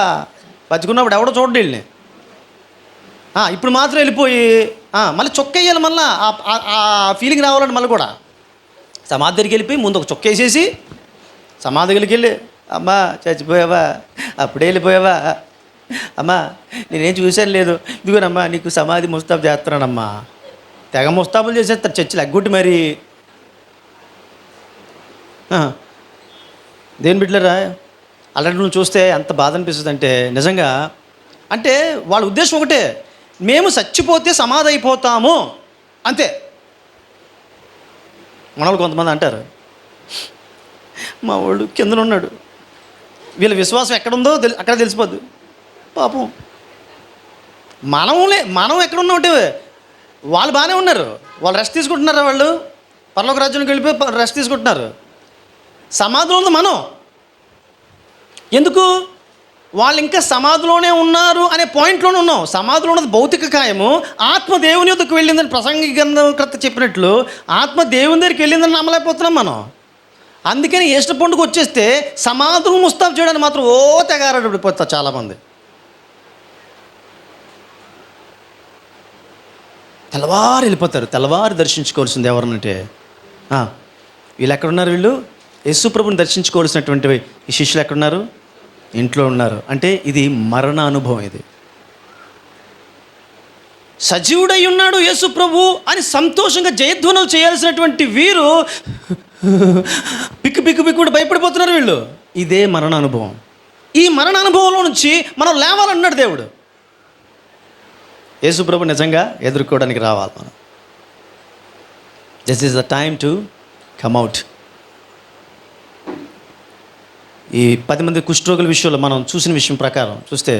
బతుకున్నప్పుడు ఎవడో చూడండి వీళ్ళని. ఇప్పుడు మాత్రం వెళ్ళిపోయి మళ్ళీ చొక్క వేయాలి. మళ్ళీ ఆ ఫీలింగ్ రావాలండి. మళ్ళీ కూడా సమాధి దగ్గరికి వెళ్ళిపోయి ముందు ఒక చొక్క వేసేసి సమాధి దగ్గరికి వెళ్ళి, అమ్మా చచ్చిపోయావా, అప్పుడే వెళ్ళిపోయావా, అమ్మా నేనేం చూశాను లేదు, ఇదిగోనమ్మా నీకు సమాధి ముస్తాబు చేస్తున్నానమ్మా. తెగ ముస్తాబులు చేసేస్తారు చర్చిలు ఎగ్గొట్టి మరి. దేని బిడ్డలరా అలాంటి నువ్వు చూస్తే ఎంత బాధ అనిపిస్తుంది అంటే, నిజంగా అంటే వాళ్ళ ఉద్దేశం ఒకటే, మేము చచ్చిపోతే సమాధి అయిపోతాము అంతే. మనవాళ్ళు కొంతమంది అంటారు, మా వాడు కిందన ఉన్నాడు, వీళ్ళ విశ్వాసం ఎక్కడుందో అక్కడ తెలిసిపోద్దు. పాపం మనం ఎక్కడున్నాం అంటే వాళ్ళు బాగానే ఉన్నారు, వాళ్ళు రెస్ట్ తీసుకుంటున్నారా? వాళ్ళు పరలోక రాజ్యానికి వెళ్ళిపోయి రెస్ట్ తీసుకుంటున్నారు. సమాధిలో ఉంది మనం. ఎందుకు? వాళ్ళు ఇంకా సమాధిలోనే ఉన్నారు అనే పాయింట్లోనే ఉన్నాం. సమాధిలో ఉన్నది భౌతిక కాయము, ఆత్మ దేవుని యొద్దకు వెళ్ళిందని ప్రసంగి గ్రంథకర్త చెప్పినట్లు ఆత్మ దేవుని దగ్గరికి వెళ్ళిందని నమ్మలేకపోతున్నాం మనం. అందుకని ఈస్టర్ పండుగ వచ్చేస్తే సమాధులు ముస్తాబు చేయడానికి మాత్రం తెగారడిపోతారు చాలామంది. తెల్లవారు వెళ్ళిపోతారు. తెల్లవారు దర్శించుకోవాల్సింది ఎవరనంటే వీళ్ళు ఎక్కడున్నారు? వీళ్ళు యేసు ప్రభుని దర్శించుకోవాల్సినటువంటి ఈ శిష్యులు ఎక్కడున్నారు? ఇంట్లో ఉన్నారు. అంటే ఇది మరణ అనుభవం. ఇది సజీవుడై ఉన్నాడు యేసు ప్రభు అని సంతోషంగా జయధ్వనులు చేయాల్సినటువంటి వీరు పిక్కు భయపడిపోతున్నారు వీళ్ళు. ఇదే మరణ అనుభవం. ఈ మరణ అనుభవంలో నుంచి మనం లేవాలన్నాడు దేవుడు. యేసు ప్రభు నిజంగా ఎదుర్కోవడానికి రావాలి మనం. This is the time to come out. ఈ 10 మంది కుష్ఠరోగుల విషయంలో మనం చూసిన విషయం ప్రకారం చూస్తే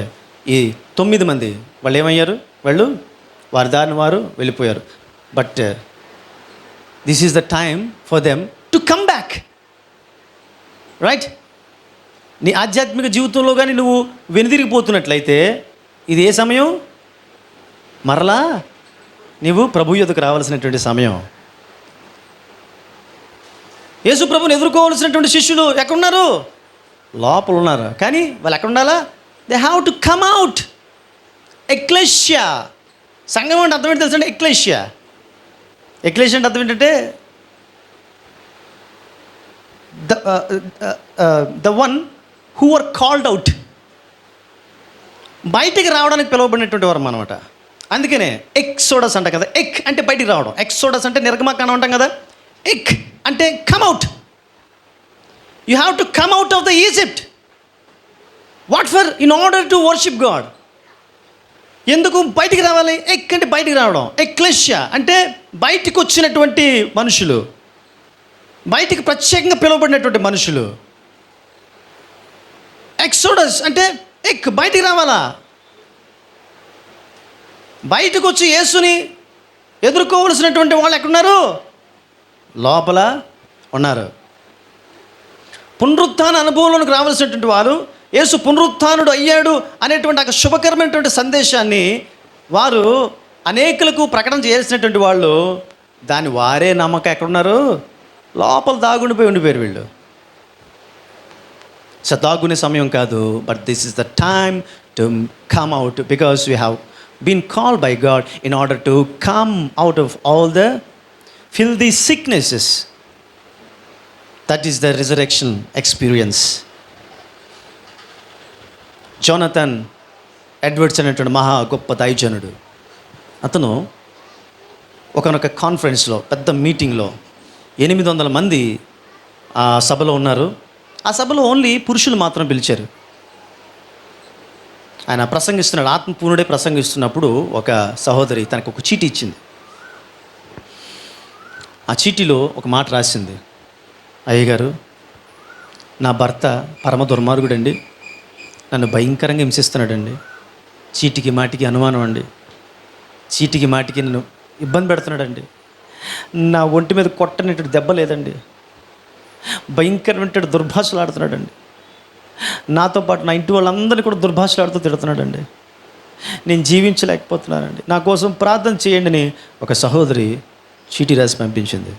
ఈ 9 మంది వాళ్ళు ఏమయ్యారు? వాళ్ళు వారి దారిని వారు వెళ్ళిపోయారు. But this is the time for them to come back. Right? నీ ఆధ్యాత్మిక జీవితంలో కానీ నువ్వు వెనుదిరిగిపోతున్నట్లయితే ఇది ఏ సమయం? మరలా నీవు ప్రభు యొద్దకు రావాల్సినటువంటి సమయం. యేసు ప్రభుని ఎదుర్కోవాల్సినటువంటి శిష్యులు ఎక్కడున్నారు? లోపల ఉన్నారు. కానీ వాళ్ళు ఎక్కడ ఉండాలా? They have to come out. Ecclesia సంఘం అంటే అర్థం ఏంటి తెలుసండి? ఎక్లెషియా అంటే అర్థం ఏంటంటే the one who are called out. బయటికి రావడానికి పిలువబడినటువంటి వారు అన్నమాట. అందుకనే ఎక్సోడస్ అంట కదా. ఎక్ అంటే బయటికి రావడం, ఎక్సోడస్ అంటే నిర్గమకాండం అంటాం కదా. ఎక్ అంటే come out. You have to come out of the Egypt. What for? In order to worship God. ఎందుకు బయటికి రావాలి? ఎక్ అంటే బయటికి రావడం. ఎక్లెషియా అంటే బయటికి వచ్చినటువంటి మనుషులు, బయటికి ప్రత్యేకంగా పిలువబడినటువంటి మనుషులు. ఎక్సోడస్ అంటే ఎక్ బయటికి రావాలా. బయటకు వచ్చి యేసుని ఎదుర్కోవలసినటువంటి వాళ్ళు ఎక్కడున్నారు? లోపల ఉన్నారు. పునరుత్థాన అనుభవంలోకి రావాల్సినటువంటి వారు యేసు పునరుత్థానుడు అయ్యాడు అనేటువంటి ఒక శుభకరమైనటువంటి సందేశాన్ని వారు అనేకులకు ప్రకటన చేయాల్సినటువంటి వాళ్ళు దాని వారే నమ్మకం ఎక్కడున్నారు? లోపల దాగుండిపోయి ఉండిపోయారు వీళ్ళు. సో దాగునే సమయం కాదు, but this is the time to come out, because we have been called by God in order to come out of all the filthy sicknesses. That is the resurrection experience. Jonathan Edwards అనేటువంటి మహా గొప్ప దైవజనుడు, అతను ఒకనొక కాన్ఫరెన్స్లో, పెద్ద మీటింగ్లో 800 మంది ఆ సభలో ఉన్నారు. ఆ సభలో ఓన్లీ పురుషులు మాత్రం పిలిచారు. ఆయన ప్రసంగిస్తున్నాడు, ఆత్మపూర్ణుడే ప్రసంగిస్తున్నప్పుడు ఒక సహోదరి తనకు ఒక చీటీ ఇచ్చింది. ఆ చీటీలో ఒక మాట రాసింది, అయ్యగారు, నా భర్త పరమ దుర్మార్గుడండి, నన్ను భయంకరంగా హింసిస్తున్నాడండి, చీటికి మాటికి అనుమానం అండి, చీటికి మాటికి నన్ను ఇబ్బంది పెడుతున్నాడండి, నా ఒంటి మీద కొట్టనేటువంటి దెబ్బ లేదండి, భయంకరమైన దుర్భాషలు ఆడుతున్నాడండి, నాతో పాటు నా ఇంటి వాళ్ళందరినీ కూడా దుర్భాషలు ఆడుతూ తిడుతున్నాడండి, నేను జీవించలేకపోతున్నానండి, నా కోసం ప్రార్థన చేయండి అని ఒక సహోదరి చీటీ రాసి పంపించింది.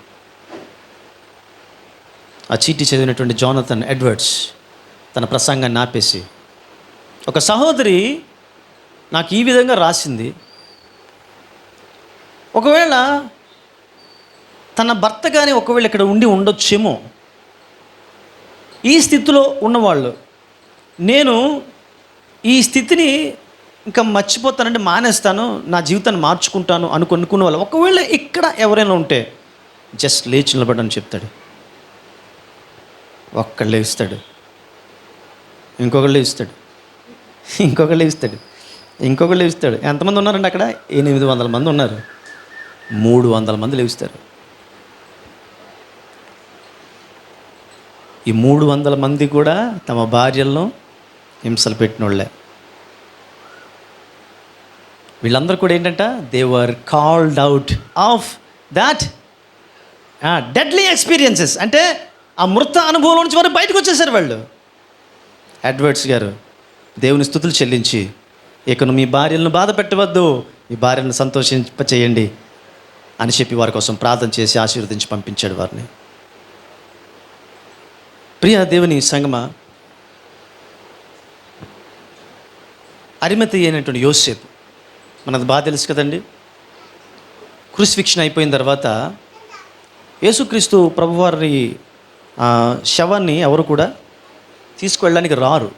ఆ చీటీ చదివినటువంటి జోనథన్ ఎడ్వర్డ్స్ తన ప్రసంగాన్ని ఆపేసి, ఒక సహోదరి నాకు ఈ విధంగా రాసింది, ఒకవేళ తన భర్త కానీ ఒకవేళ ఇక్కడ ఉండి ఉండొచ్చేమో, ఈ స్థితిలో ఉన్నవాళ్ళు, నేను ఈ స్థితిని ఇంకా మర్చిపోతానంటే మానేస్తాను, నా జీవితాన్ని మార్చుకుంటాను అనుకున్న వాళ్ళు ఒకవేళ ఇక్కడ ఎవరైనా ఉంటే జస్ట్ లేచి నిలబడని చెప్తాడు. ఒక్కళ్ళు లేస్తాడు, ఇంకొకళ్ళు లేస్తాడు, ఇంకొకళ్ళు లేస్తాడు, ఇంకొకళ్ళు లేస్తాడు. ఎంతమంది ఉన్నారండి అక్కడ? 800 మంది ఉన్నారు. 300 మంది లేస్తారు. ఈ 300 మంది కూడా తమ భార్యలను హింసలు పెట్టిన వాళ్ళే. వీళ్ళందరూ కూడా ఏంటంట, they were called out of that deadly experiences. అంటే ఆ మృత అనుభవం నుంచి వారు బయటకు వచ్చేసారు వాళ్ళు. ఎడ్వర్డ్స్ గారు దేవుని స్తుతులు చెల్లించి, ఇకను మీ భార్యలను బాధ పెట్టవద్దు, మీ భార్యను సంతోషింపచేయండి అని చెప్పి వారి కోసం ప్రార్థన చేసి ఆశీర్వదించి పంపించాడు వారిని. ప్రియ దేవుని సంగమా, అరిమతయి అయినటువంటి యోసేపు, మనది బాగా తెలుసు కదండి. క్రూసిఫిక్షన్ అయిపోయిన తర్వాత యేసుక్రీస్తు ప్రభువారి శవాన్ని ఎవరు కూడా తీసుకువెళ్ళడానికి రారు.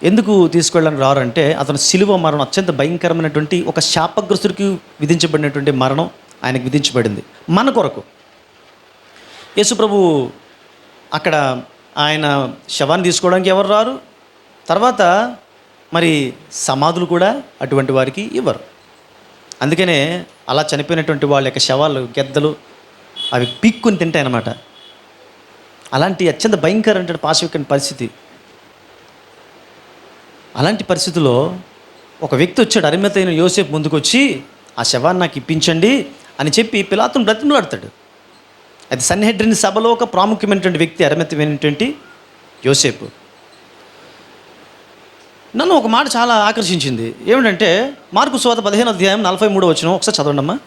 ఎందుకు తీసుకువెళ్ళడానికి రారు అంటే, అతను శిలువ మరణం అత్యంత భయంకరమైనటువంటి ఒక శాపగ్రస్తుడికి విధించబడినటువంటి మరణం ఆయనకు విధించబడింది మన కొరకు. యేసు ప్రభు అక్కడ ఆయన శవాన్ని తీసుకోవడానికి ఎవరు రారు. తర్వాత మరి సమాధులు కూడా అటువంటి వారికి ఇవ్వరు. అందుకనే అలా చనిపోయినటువంటి వాళ్ళ యొక్క శవాలు గెద్దలు అవి పీక్కుని తింటాయి అన్నమాట. అలాంటి అత్యంత భయంకరమైన పాశవికమైన పరిస్థితి. అలాంటి పరిస్థితిలో ఒక వ్యక్తి వచ్చాడు, అరిమతైన యోసేపు ముందుకు వచ్చి, ఆ శవాన్ని నాకు ఇప్పించండి అని చెప్పి పిలాతును బ్రతిమలాడతాడు. అది సన్హెడ్రిన్ సభలో ఒక ప్రాముఖ్యమైనటువంటి వ్యక్తి అరిమతైనటువంటి యోసేపు. నన్ను ఒక మాట చాలా ఆకర్షించింది. ఏమిటంటే మార్కు సువార్త 15:43 వచనం ఒకసారి చదవండి అమ్మా.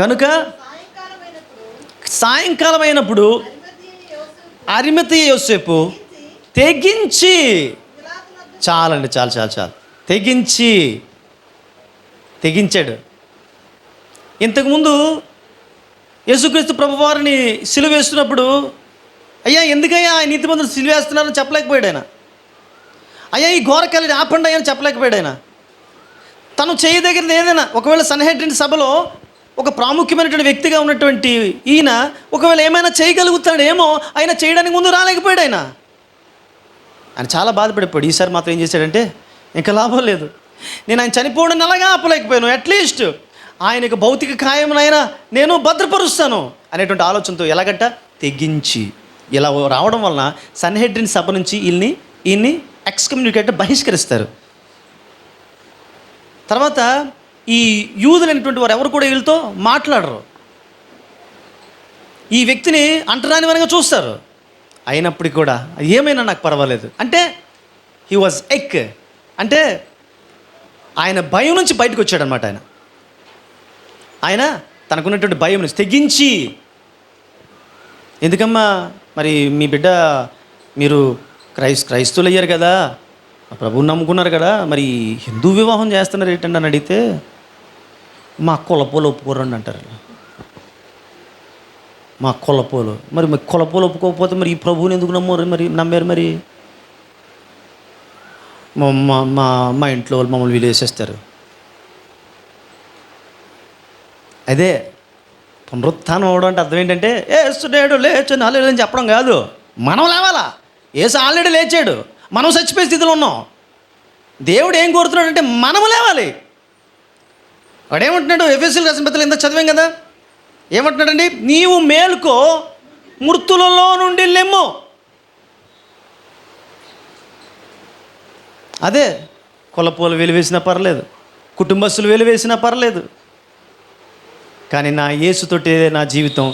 కనుక సాయంకాలం అయినప్పుడు అరిమతయి యోసేపు తెగించి, చాలండి, చాలు తెగించాడు. ఇంతకుముందు యేసుక్రీస్తు ప్రభువారిని సిలువ వేస్తున్నప్పుడు, అయ్యా ఎందుకయ్యా ఆయన నీతిమంతులు సిలువ వేస్తున్నారని చెప్పలేకపోయాడు ఆయన. అయ్యా ఈ ఘోరకాలని ఆపండి అని చెప్పలేకపోయాడు ఆయన. తను చేయదగినది ఏదైనా, ఒకవేళ సన్హెడ్రిన్ సభలో ఒక ప్రాముఖ్యమైనటువంటి వ్యక్తిగా ఉన్నటువంటి ఈయన ఒకవేళ ఏమైనా చేయగలుగుతాడేమో, ఆయన చేయడానికి ముందు రాలేకపోయాడు ఆయన చాలా బాధపడిపోయాడు. ఈసారి మాత్రం ఏం చేశాడంటే, ఇంకా లాభం లేదు, నేను ఆయన చనిపోవడం అలాగా ఆపలేకపోయాను, అట్లీస్ట్ ఆయనకు భౌతిక ఖాయమునైనా నేను భద్రపరుస్తాను అనేటువంటి ఆలోచనతో ఎలాగంట తెగించి ఇలా రావడం వలన సన్హెడ్రిన్ సభ నుంచి ఈయన్ని ఎక్స్కమ్యూనికేట్ బహిష్కరిస్తారు. తర్వాత ఈ యూదులైనటువంటి వారు ఎవరు కూడా వీళ్ళతో మాట్లాడరు, ఈ వ్యక్తిని అంటరానివనిగా చూస్తారు. అయినప్పటికీ కూడా ఏమైనా నాకు పర్వాలేదు అంటే హీ వాజ్ ఎక్, అంటే ఆయన భయం నుంచి బయటకు వచ్చాడనమాట. ఆయన తనకున్నటువంటి భయం తెగించి. ఎందుకమ్మా మరి మీ బిడ్డ మీరు క్రైస్తవులు అయ్యారు కదా, ప్రభువుని నమ్ముకున్నారు కదా, మరి హిందూ వివాహం చేస్తున్నారు ఏంటండి అని అడిగితే మా కులపోలు ఒప్పుకోరండి అంటారు. మా కులపోలు మరి కులపోలు ఒప్పుకోకపోతే మరి ఈ ప్రభువుని ఎందుకు నమ్మారు మరి మా ఇంట్లో వాళ్ళు మమ్మల్ని వీలేసేస్తారు. అదే పునరుత్థానం అవడం అంటే అర్థం ఏంటంటే ఏసునేడు లేచు నాలుగు అని చెప్పడం కాదు. మనం లేవాలా? ఏసు ఆల్రెడీ లేచాడు, మనం చచ్చిపోయే స్థితిలో ఉన్నాం. దేవుడు ఏం కోరుతున్నాడంటే మనము లేవాలి. వాడేమంటున్నాడు? ఎఫెసీయులకు రాసిన పత్రికలో ఇంత చదివాం కదా, ఏమంటున్నాడండి? నీవు మేలుకో, మృతులలో నుండి లెమ్ము. అదే కులపోలు వెలివేసినా పర్లేదు, కుటుంబస్తులు వెలివేసినా పర్లేదు, కానీ నా యేసుతోటే నా జీవితం.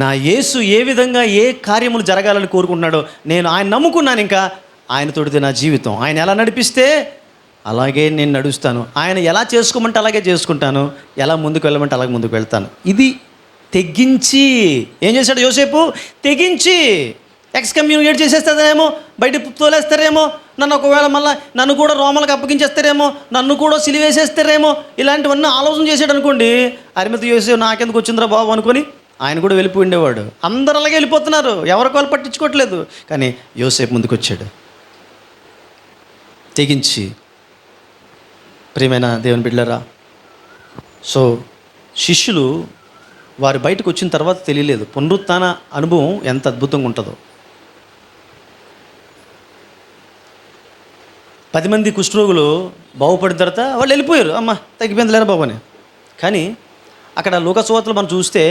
నా యేసు ఏ విధంగా ఏ కార్యములు జరగాలని కోరుకుంటున్నాడో నేను ఆయన నమ్ముకున్నాను. ఇంకా ఆయనతోటిదే నా జీవితం. ఆయన ఎలా నడిపిస్తే అలాగే నేను నడుస్తాను. ఆయన ఎలా చేసుకోమంటే అలాగే చేసుకుంటాను, ఎలా ముందుకు వెళ్ళమంటే అలాగే ముందుకు వెళ్తాను. ఇది తెగించి. ఏం చేశాడు యోసేపు? తెగించి. ఎక్స్కమ్యూనికేట్ చేసేస్తారేమో, బయట తోలేస్తారేమో, నన్ను ఒకవేళ మళ్ళీ నన్ను కూడా రోమలకు అప్పగించేస్తారేమో, నన్ను కూడా సిలివేసేస్తారేమో, ఇలాంటివన్నీ ఆలోచన చేశాడు అనుకోండి. అరిమతి యోసేపు నాకెందుకు వచ్చిందిరా బాబు అనుకొని ఆయన కూడా వెళ్ళిపోయి ఉండేవాడు. అందరూ అలాగే వెళ్ళిపోతున్నారు, ఎవరికి వాళ్ళు పట్టించుకోవట్లేదు. కానీ యోసేపు ముందుకు వచ్చాడు తెగించి. ప్రియమైన దేవుని బిడ్డలారా, సో శిష్యులు వారు బయటకు వచ్చిన తర్వాత తెలియలేదు పునరుత్థాన అనుభవం ఎంత అద్భుతంగా ఉంటుందో. 10 మంది కుష్ఠరోగులు బాగుపడిన తర్వాత వాళ్ళు వెళ్ళిపోయారు, అమ్మ తగ్గిపోయింది లేరా బాబు అని. కానీ అక్కడ లోకసువార్తలు మనం చూస్తే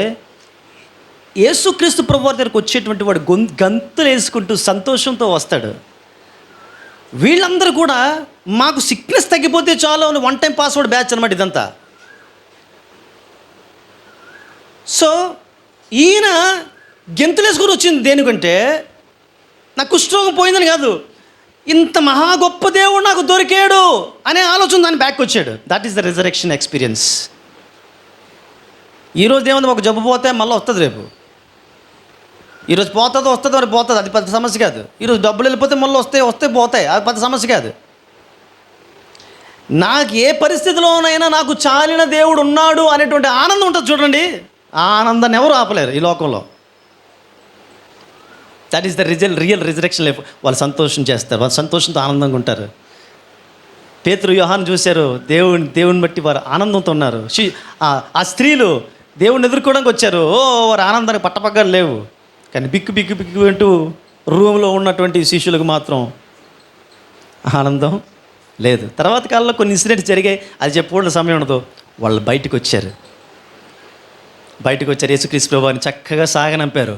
యేసుక్రీస్తు ప్రభువారి దగ్గరికి వచ్చేటువంటి వాడు గంతులు వేసుకుంటూ సంతోషంతో వస్తాడు. వీళ్ళందరూ కూడా మాకు సిక్నెస్ తగ్గిపోతే చాలు అని 1 టైం పాస్వర్డ్ బ్యాచ్ అనమాట ఇదంతా. సో ఈయన గెంతులు వేసుకొని వచ్చింది దేనికంటే నా కుష్ఠరోగం పోయిందని కాదు, ఇంత మహా గొప్ప దేవుడు నాకు దొరికాడు అనే ఆలోచన దాన్ని బ్యాక్ వచ్చాడు. That is the resurrection experience. ఈరోజు ఏముంది, ఒక జబ్బు పోతే మళ్ళీ వస్తుంది, రేపు ఈరోజు పోతుందో వస్తుందో మరి పోతుంది, అది పెద్ద సమస్య కాదు. ఈరోజు డబ్బులు వెళ్ళిపోతే మళ్ళీ వస్తే పోతాయి, అది పెద్ద సమస్య కాదు. నాకు ఏ పరిస్థితిలోనైనా నాకు చాలిన దేవుడు ఉన్నాడు అనేటువంటి ఆనందం ఉంటుంది చూడండి. ఆ ఆనందాన్ని ఎవరు ఆపలేరు ఈ లోకంలో. That is the real resurrection life. వాళ్ళు సంతోషం చేస్తారు, వాళ్ళు సంతోషంతో ఆనందంగా ఉంటారు. పేతురు యోహాను చూశారు, దేవుని బట్టి వారు ఆనందంతో ఉన్నారు. ఆ స్త్రీలు దేవుణ్ణి ఎదుర్కోవడానికి వచ్చారు, వారి ఆనందానికి పట్టపగ్గాలు లేవు. కానీ బిక్కు అంటూ రూమ్లో ఉన్నటువంటి శిష్యులకు మాత్రం ఆనందం లేదు. తర్వాత కాలంలో కొన్ని ఇన్సిడెంట్స్ జరిగాయి, అది చెప్పుకోవడం సమయం ఉండదు. వాళ్ళు బయటకు వచ్చారు, యేసుక్రీస్తు ప్రభువుని చక్కగా సాగనంపారు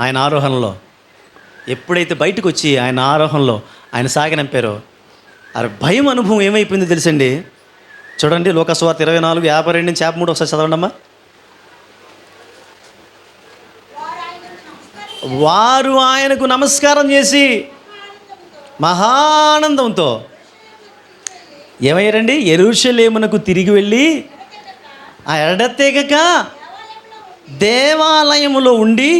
ఆయన ఆరోహణలో. ఎప్పుడైతే బయటకు వచ్చి ఆయన ఆరోహణలో ఆయన సాగనంపారో ఆ భయం అనుభవం ఏమైపోయిందో తెలుసండి. చూడండి లోకసువార్త 24:52-53 ఒకసారి చదవండి అమ్మా. వారు ఆయనకు నమస్కారం చేసి మహానందంతో ఏమయ్యారండి? యెరూషలేమునకు తిరిగి వెళ్ళి ఆ ఎడతెగక దేవాలయములో ఉండి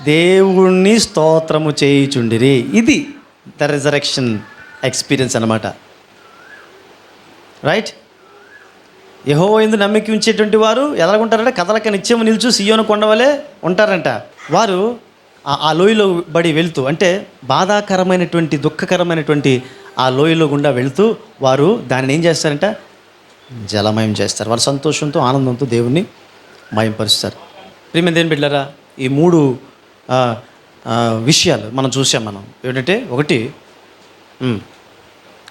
దేవుణ్ణి స్తోత్రము చేయుచుండిరి. ఇది ద రిజరెక్షన్ ఎక్స్పీరియన్స్ అన్నమాట. రైట్? యెహోవా యందు నమ్మిక ఉంచేటువంటి వారు ఎలాగుంటారంటే కదలక నిత్యము నిలుచు సియోను కొండవలే ఉంటారంట. వారు ఆ లోయలో బడి వెళ్తూ, అంటే బాధాకరమైనటువంటి దుఃఖకరమైనటువంటి ఆ లోయలో గుండా వెళ్తూ వారు దానిని ఏం చేస్తారంట? జలమయం చేస్తారు. వారు సంతోషంతో ఆనందంతో దేవుణ్ణి మయంపరుస్తారు. ప్రియమైన దేవుని బిడ్డలారా, ఈ 3 విషయాలు మనం చూసాం. ఏంటంటే ఒకటి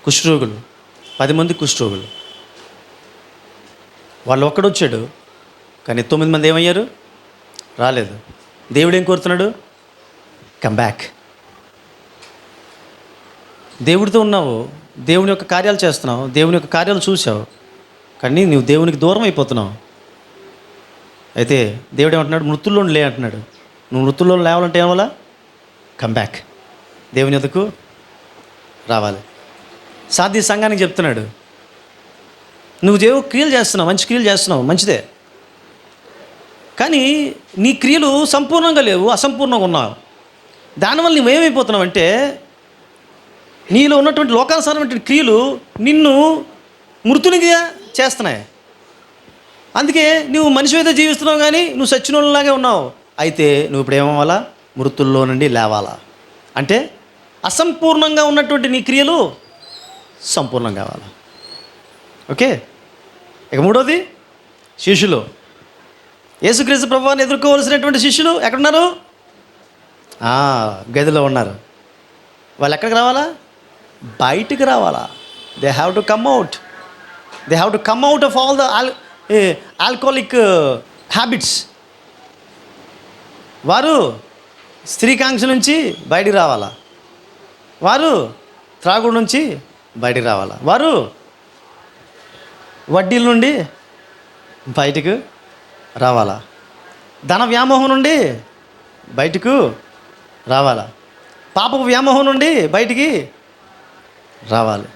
కుష్ఠరోగులు, 10 మంది కుష్ఠరోగులు. వాళ్ళు ఒక్కడొచ్చాడు, కానీ 9 మంది ఏమయ్యారు? రాలేదు. దేవుడు ఏం కోరుతున్నాడు? Come back. దేవుడితో ఉన్నావు, దేవుని యొక్క కార్యాలు చేస్తున్నావు, దేవుని యొక్క కార్యాలు చూసావు, కానీ నువ్వు దేవునికి దూరం అయిపోతున్నావు. అయితే దేవుడు ఏమంటున్నాడు? మృతుల్లో లే అంటున్నాడు. నువ్వు మృతుల్లో లేవాలంటే ఏమవ్వాలా? కమ్ బ్యాక్, దేవుని యొద్దకు రావాలి. సాధ్య సంఘానికి చెప్తున్నాడు, నువ్వు క్రియలు చేస్తున్నావు, మంచి క్రియలు చేస్తున్నావు, మంచిదే. కానీ నీ క్రియలు సంపూర్ణంగా లేవు, అసంపూర్ణంగా ఉన్నావు. దానివల్ల నువ్వేమైపోతున్నావు అంటే నీలో ఉన్నటువంటి లోకానుసారమైన క్రియలు నిన్ను మృతునిగా చేస్తున్నాయి. అందుకే నువ్వు మనిషి అయితే జీవిస్తున్నావు కానీ నువ్వు సచ్చినోళ్ళలాగే ఉన్నావు. అయితే నువ్వు ఇప్పుడు ఏమవ్వాలా? మృతుల్లో నుండి లేవాలా. అంటే అసంపూర్ణంగా ఉన్నటువంటి నీ క్రియలు సంపూర్ణం కావాలా. ఓకే. ఇక మూడోది, శిష్యులు. యేసుక్రీస్తు ప్రభువుని ఎదుర్కోవలసినటువంటి శిష్యులు ఎక్కడున్నారు? గదిలో ఉన్నారు. వాళ్ళు ఎక్కడికి రావాలా? బయటికి రావాలా. They have to come out. They have to come out of all the alcoholic habits. వారు స్త్రీకాంక్ష నుంచి బయటికి రావాలా. వారు త్రాగుడు నుంచి బయటికి రావాలా. వారు వడ్డీల నుండి బయటకు రావాలా. ధన వ్యామోహం నుండి బయటకు రావాలా. పాపపు వ్యామోహం నుండి బయటికి రావాలి.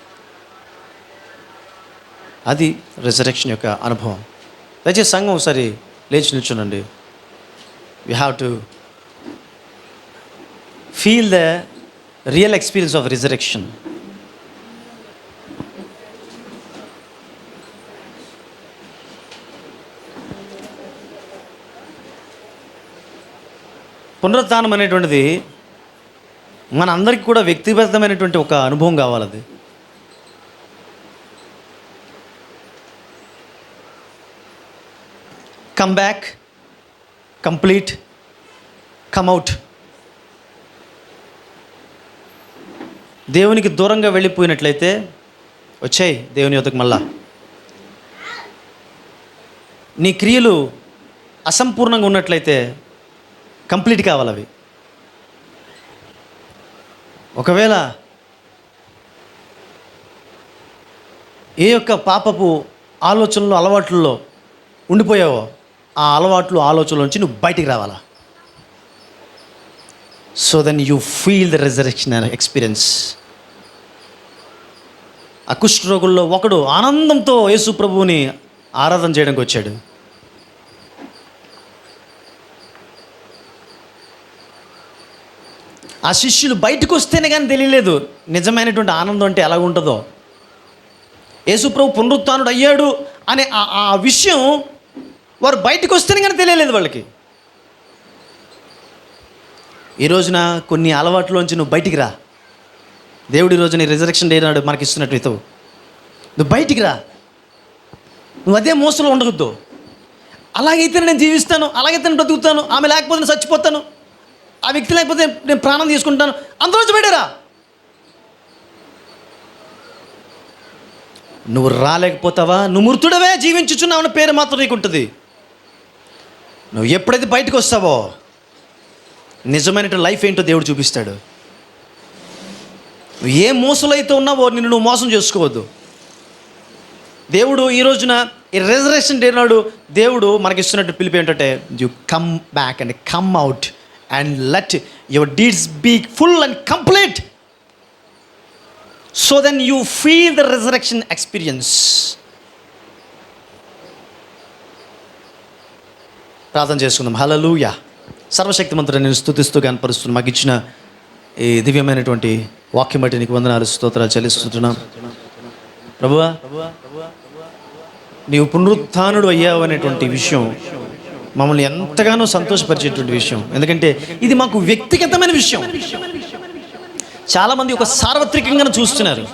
అది రిజరెక్షన్ యొక్క అనుభవం. దయచేసి సంఘం ఒకసారి లేచి నిల్చునండి. You have to feel the real experience of resurrection. పునరుత్థానం అనేటువంటిది మన అందరికీ కూడా వ్యక్తిగతమైనటువంటి ఒక అనుభవం కావాలి. అది come back, complete, come out. దేవునికి దూరంగా వెళ్ళిపోయినట్లయితే వచ్చాయి దేవుని యొద్దకు మళ్ళా. నీ క్రియలు అసంపూర్ణంగా ఉన్నట్లయితే కంప్లీట్ కావాలి అవి. ఒకవేళ ఏ యొక్క పాపపు ఆలోచనలు అలవాట్లలో ఉండిపోయావో ఆ అలవాట్లు ఆలోచనల నుంచి నువ్వు బయటికి రావాలా. So then you feel the resurrection experience. ఆ కుష్ఠరోగుల్లో ఒకడు ఆనందంతో యేసు ప్రభువుని ఆరాధన చేయడానికి వచ్చాడు. ఆ శిష్యులు బయటకు వస్తేనే కానీ తెలియలేదు నిజమైనటువంటి ఆనందం అంటే ఎలా ఉంటుందో. యేసుప్రభు పునరుత్థానుడు అయ్యాడు అనే ఆ విషయం వారు బయటకు వస్తేనే కానీ తెలియలేదు వాళ్ళకి. ఈ రోజున కొన్ని అలవాట్లోంచి నువ్వు బయటికి రా. దేవుడు ఈ రోజున రిజరెక్షన్ డే నాడు మనకి ఇస్తున్నట్టు ఇతవు. నువ్వు బయటికి రా. నువ్వు అదే మోసంలో ఉండవద్దు. అలాగైతే నేను జీవిస్తాను, అలాగైతే నేను బ్రతుకుతాను, ఆమె లేకపోతే నేను చచ్చిపోతాను, ఆ వ్యక్తి లేకపోతే నేను ప్రాణం తీసుకుంటాను, అందులోంచి బయటరా. నువ్వు రాలేకపోతావా? నువ్వు మృతుడవే జీవించుచున్నావు అనే పేరు మాత్రం నీకు ఉంటుంది. నువ్వు ఎప్పుడైతే బయటకు వస్తావో నిజమైన లైఫ్ ఏంటో దేవుడు చూపిస్తాడు. నువ్వు ఏ మోసంలో అయితే ఉన్నావో నిన్ను నువ్వు మోసం చేసుకోవద్దు. దేవుడు ఈ రోజున ఈ రిజరెక్షన్ డే నాడు దేవుడు మనకిస్తున్నట్టు పిలుపు ఏంటంటే you come back and come out and let your deeds be full and complete, so then you feel the resurrection experience. ప్రార్థన చేసుకుందాం. హల్లెలూయా. సర్వశక్తిమంతుడా నేను స్తుతిస్తూ కనపరుస్తున్నాను. మాకు ఇచ్చిన ఈ దివ్యమైనటువంటి వాక్యం బట్టి నీకు వందనాలు, స్తోత్రాలు చెల్లిస్తున్నాం. ప్రభువా, నీవు పునరుత్థానుడు అయ్యావు అనేటువంటి విషయం మమ్మల్ని ఎంతగానో సంతోషపరిచేటువంటి విషయం. ఎందుకంటే ఇది మాకు వ్యక్తిగతమైన విషయం. చాలామంది ఒక సార్వత్రికంగా చూస్తున్నారు.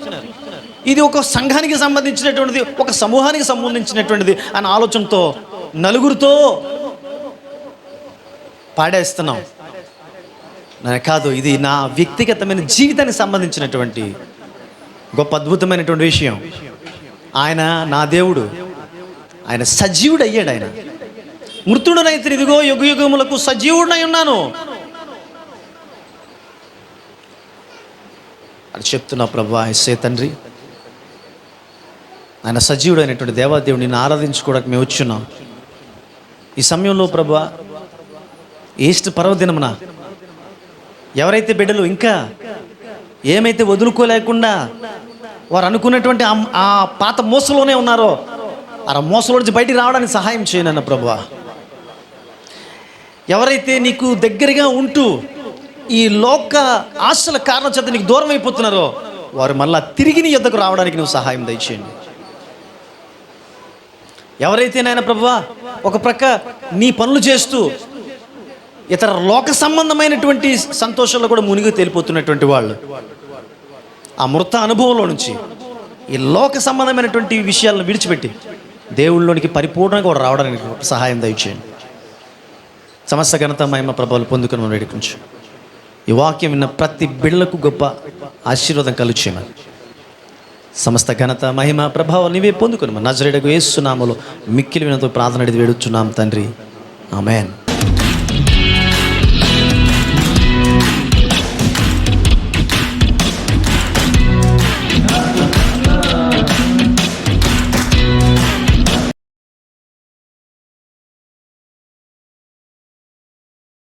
ఇది ఒక సంఘానికి సంబంధించినటువంటిది, ఒక సమూహానికి సంబంధించినటువంటిది అనే ఆలోచనతో నలుగురితో పాడేస్తున్నాం. కాదు, ఇది నా వ్యక్తిగతమైన జీవితానికి సంబంధించినటువంటి గొప్ప అద్భుతమైనటువంటి విషయం. ఆయన నా దేవుడు, ఆయన సజీవుడు అయ్యాడు. ఆయన మృతుడునైతే ఇదిగో యుగ యుగములకు సజీవుడై ఉన్నాను అని చెప్తున్నా. ప్రభువా, యేసే తండ్రి, ఆయన సజీవుడు అయినటువంటి దేవాదేవుడిని నేను ఆరాధించుకోవడానికి మేము వచ్చున్నాం. ఈ సమయంలో ప్రభువా, ఈస్టర్ పర్వదినమున ఎవరైతే బిడ్డలు ఇంకా ఏమైతే వదులుకోలేకుండా వారు అనుకున్నటువంటి ఆ పాత మోసలోనే ఉన్నారో ఆ మోసంలో నుంచి బయటికి రావడానికి సహాయం చేయనన్న ప్రభువా. ఎవరైతే నీకు దగ్గరగా ఉంటూ ఈ లోక ఆశల కారణం చేత నీకు దూరం అయిపోతున్నారో వారు మళ్ళా తిరిగి నీ యొద్దకు రావడానికి నువ్వు సహాయం దయచేయండి. ఎవరైతే నాయన ప్రభువా ఒక ప్రక్క నీ పనులు చేస్తూ ఇతర లోక సంబంధమైనటువంటి సంతోషంలో కూడా మునిగి తేలిపోతున్నటువంటి వాళ్ళు ఆ మృత అనుభవంలో నుంచి ఈ లోక సంబంధమైనటువంటి విషయాలను విడిచిపెట్టి దేవుళ్ళలోనికి పరిపూర్ణంగా కూడా రావడానికి సహాయం దయచేయండి. సమస్త ఘనత మహిమ ప్రభావాలు పొందుకుని మనం వేడుకుంటాం. ఈ వాక్యం విన్న ప్రతి బిడ్డలకు గొప్ప ఆశీర్వాదం కలుగుచేయమని సమస్త ఘనత మహిమ ప్రభావాలు నీవే పొందుకుని నజరేయుడగు యేసు నామములో మిక్కిలి వినతో ప్రార్థన అడిగి వేడుచున్నాం తండ్రి. ఆమేన్.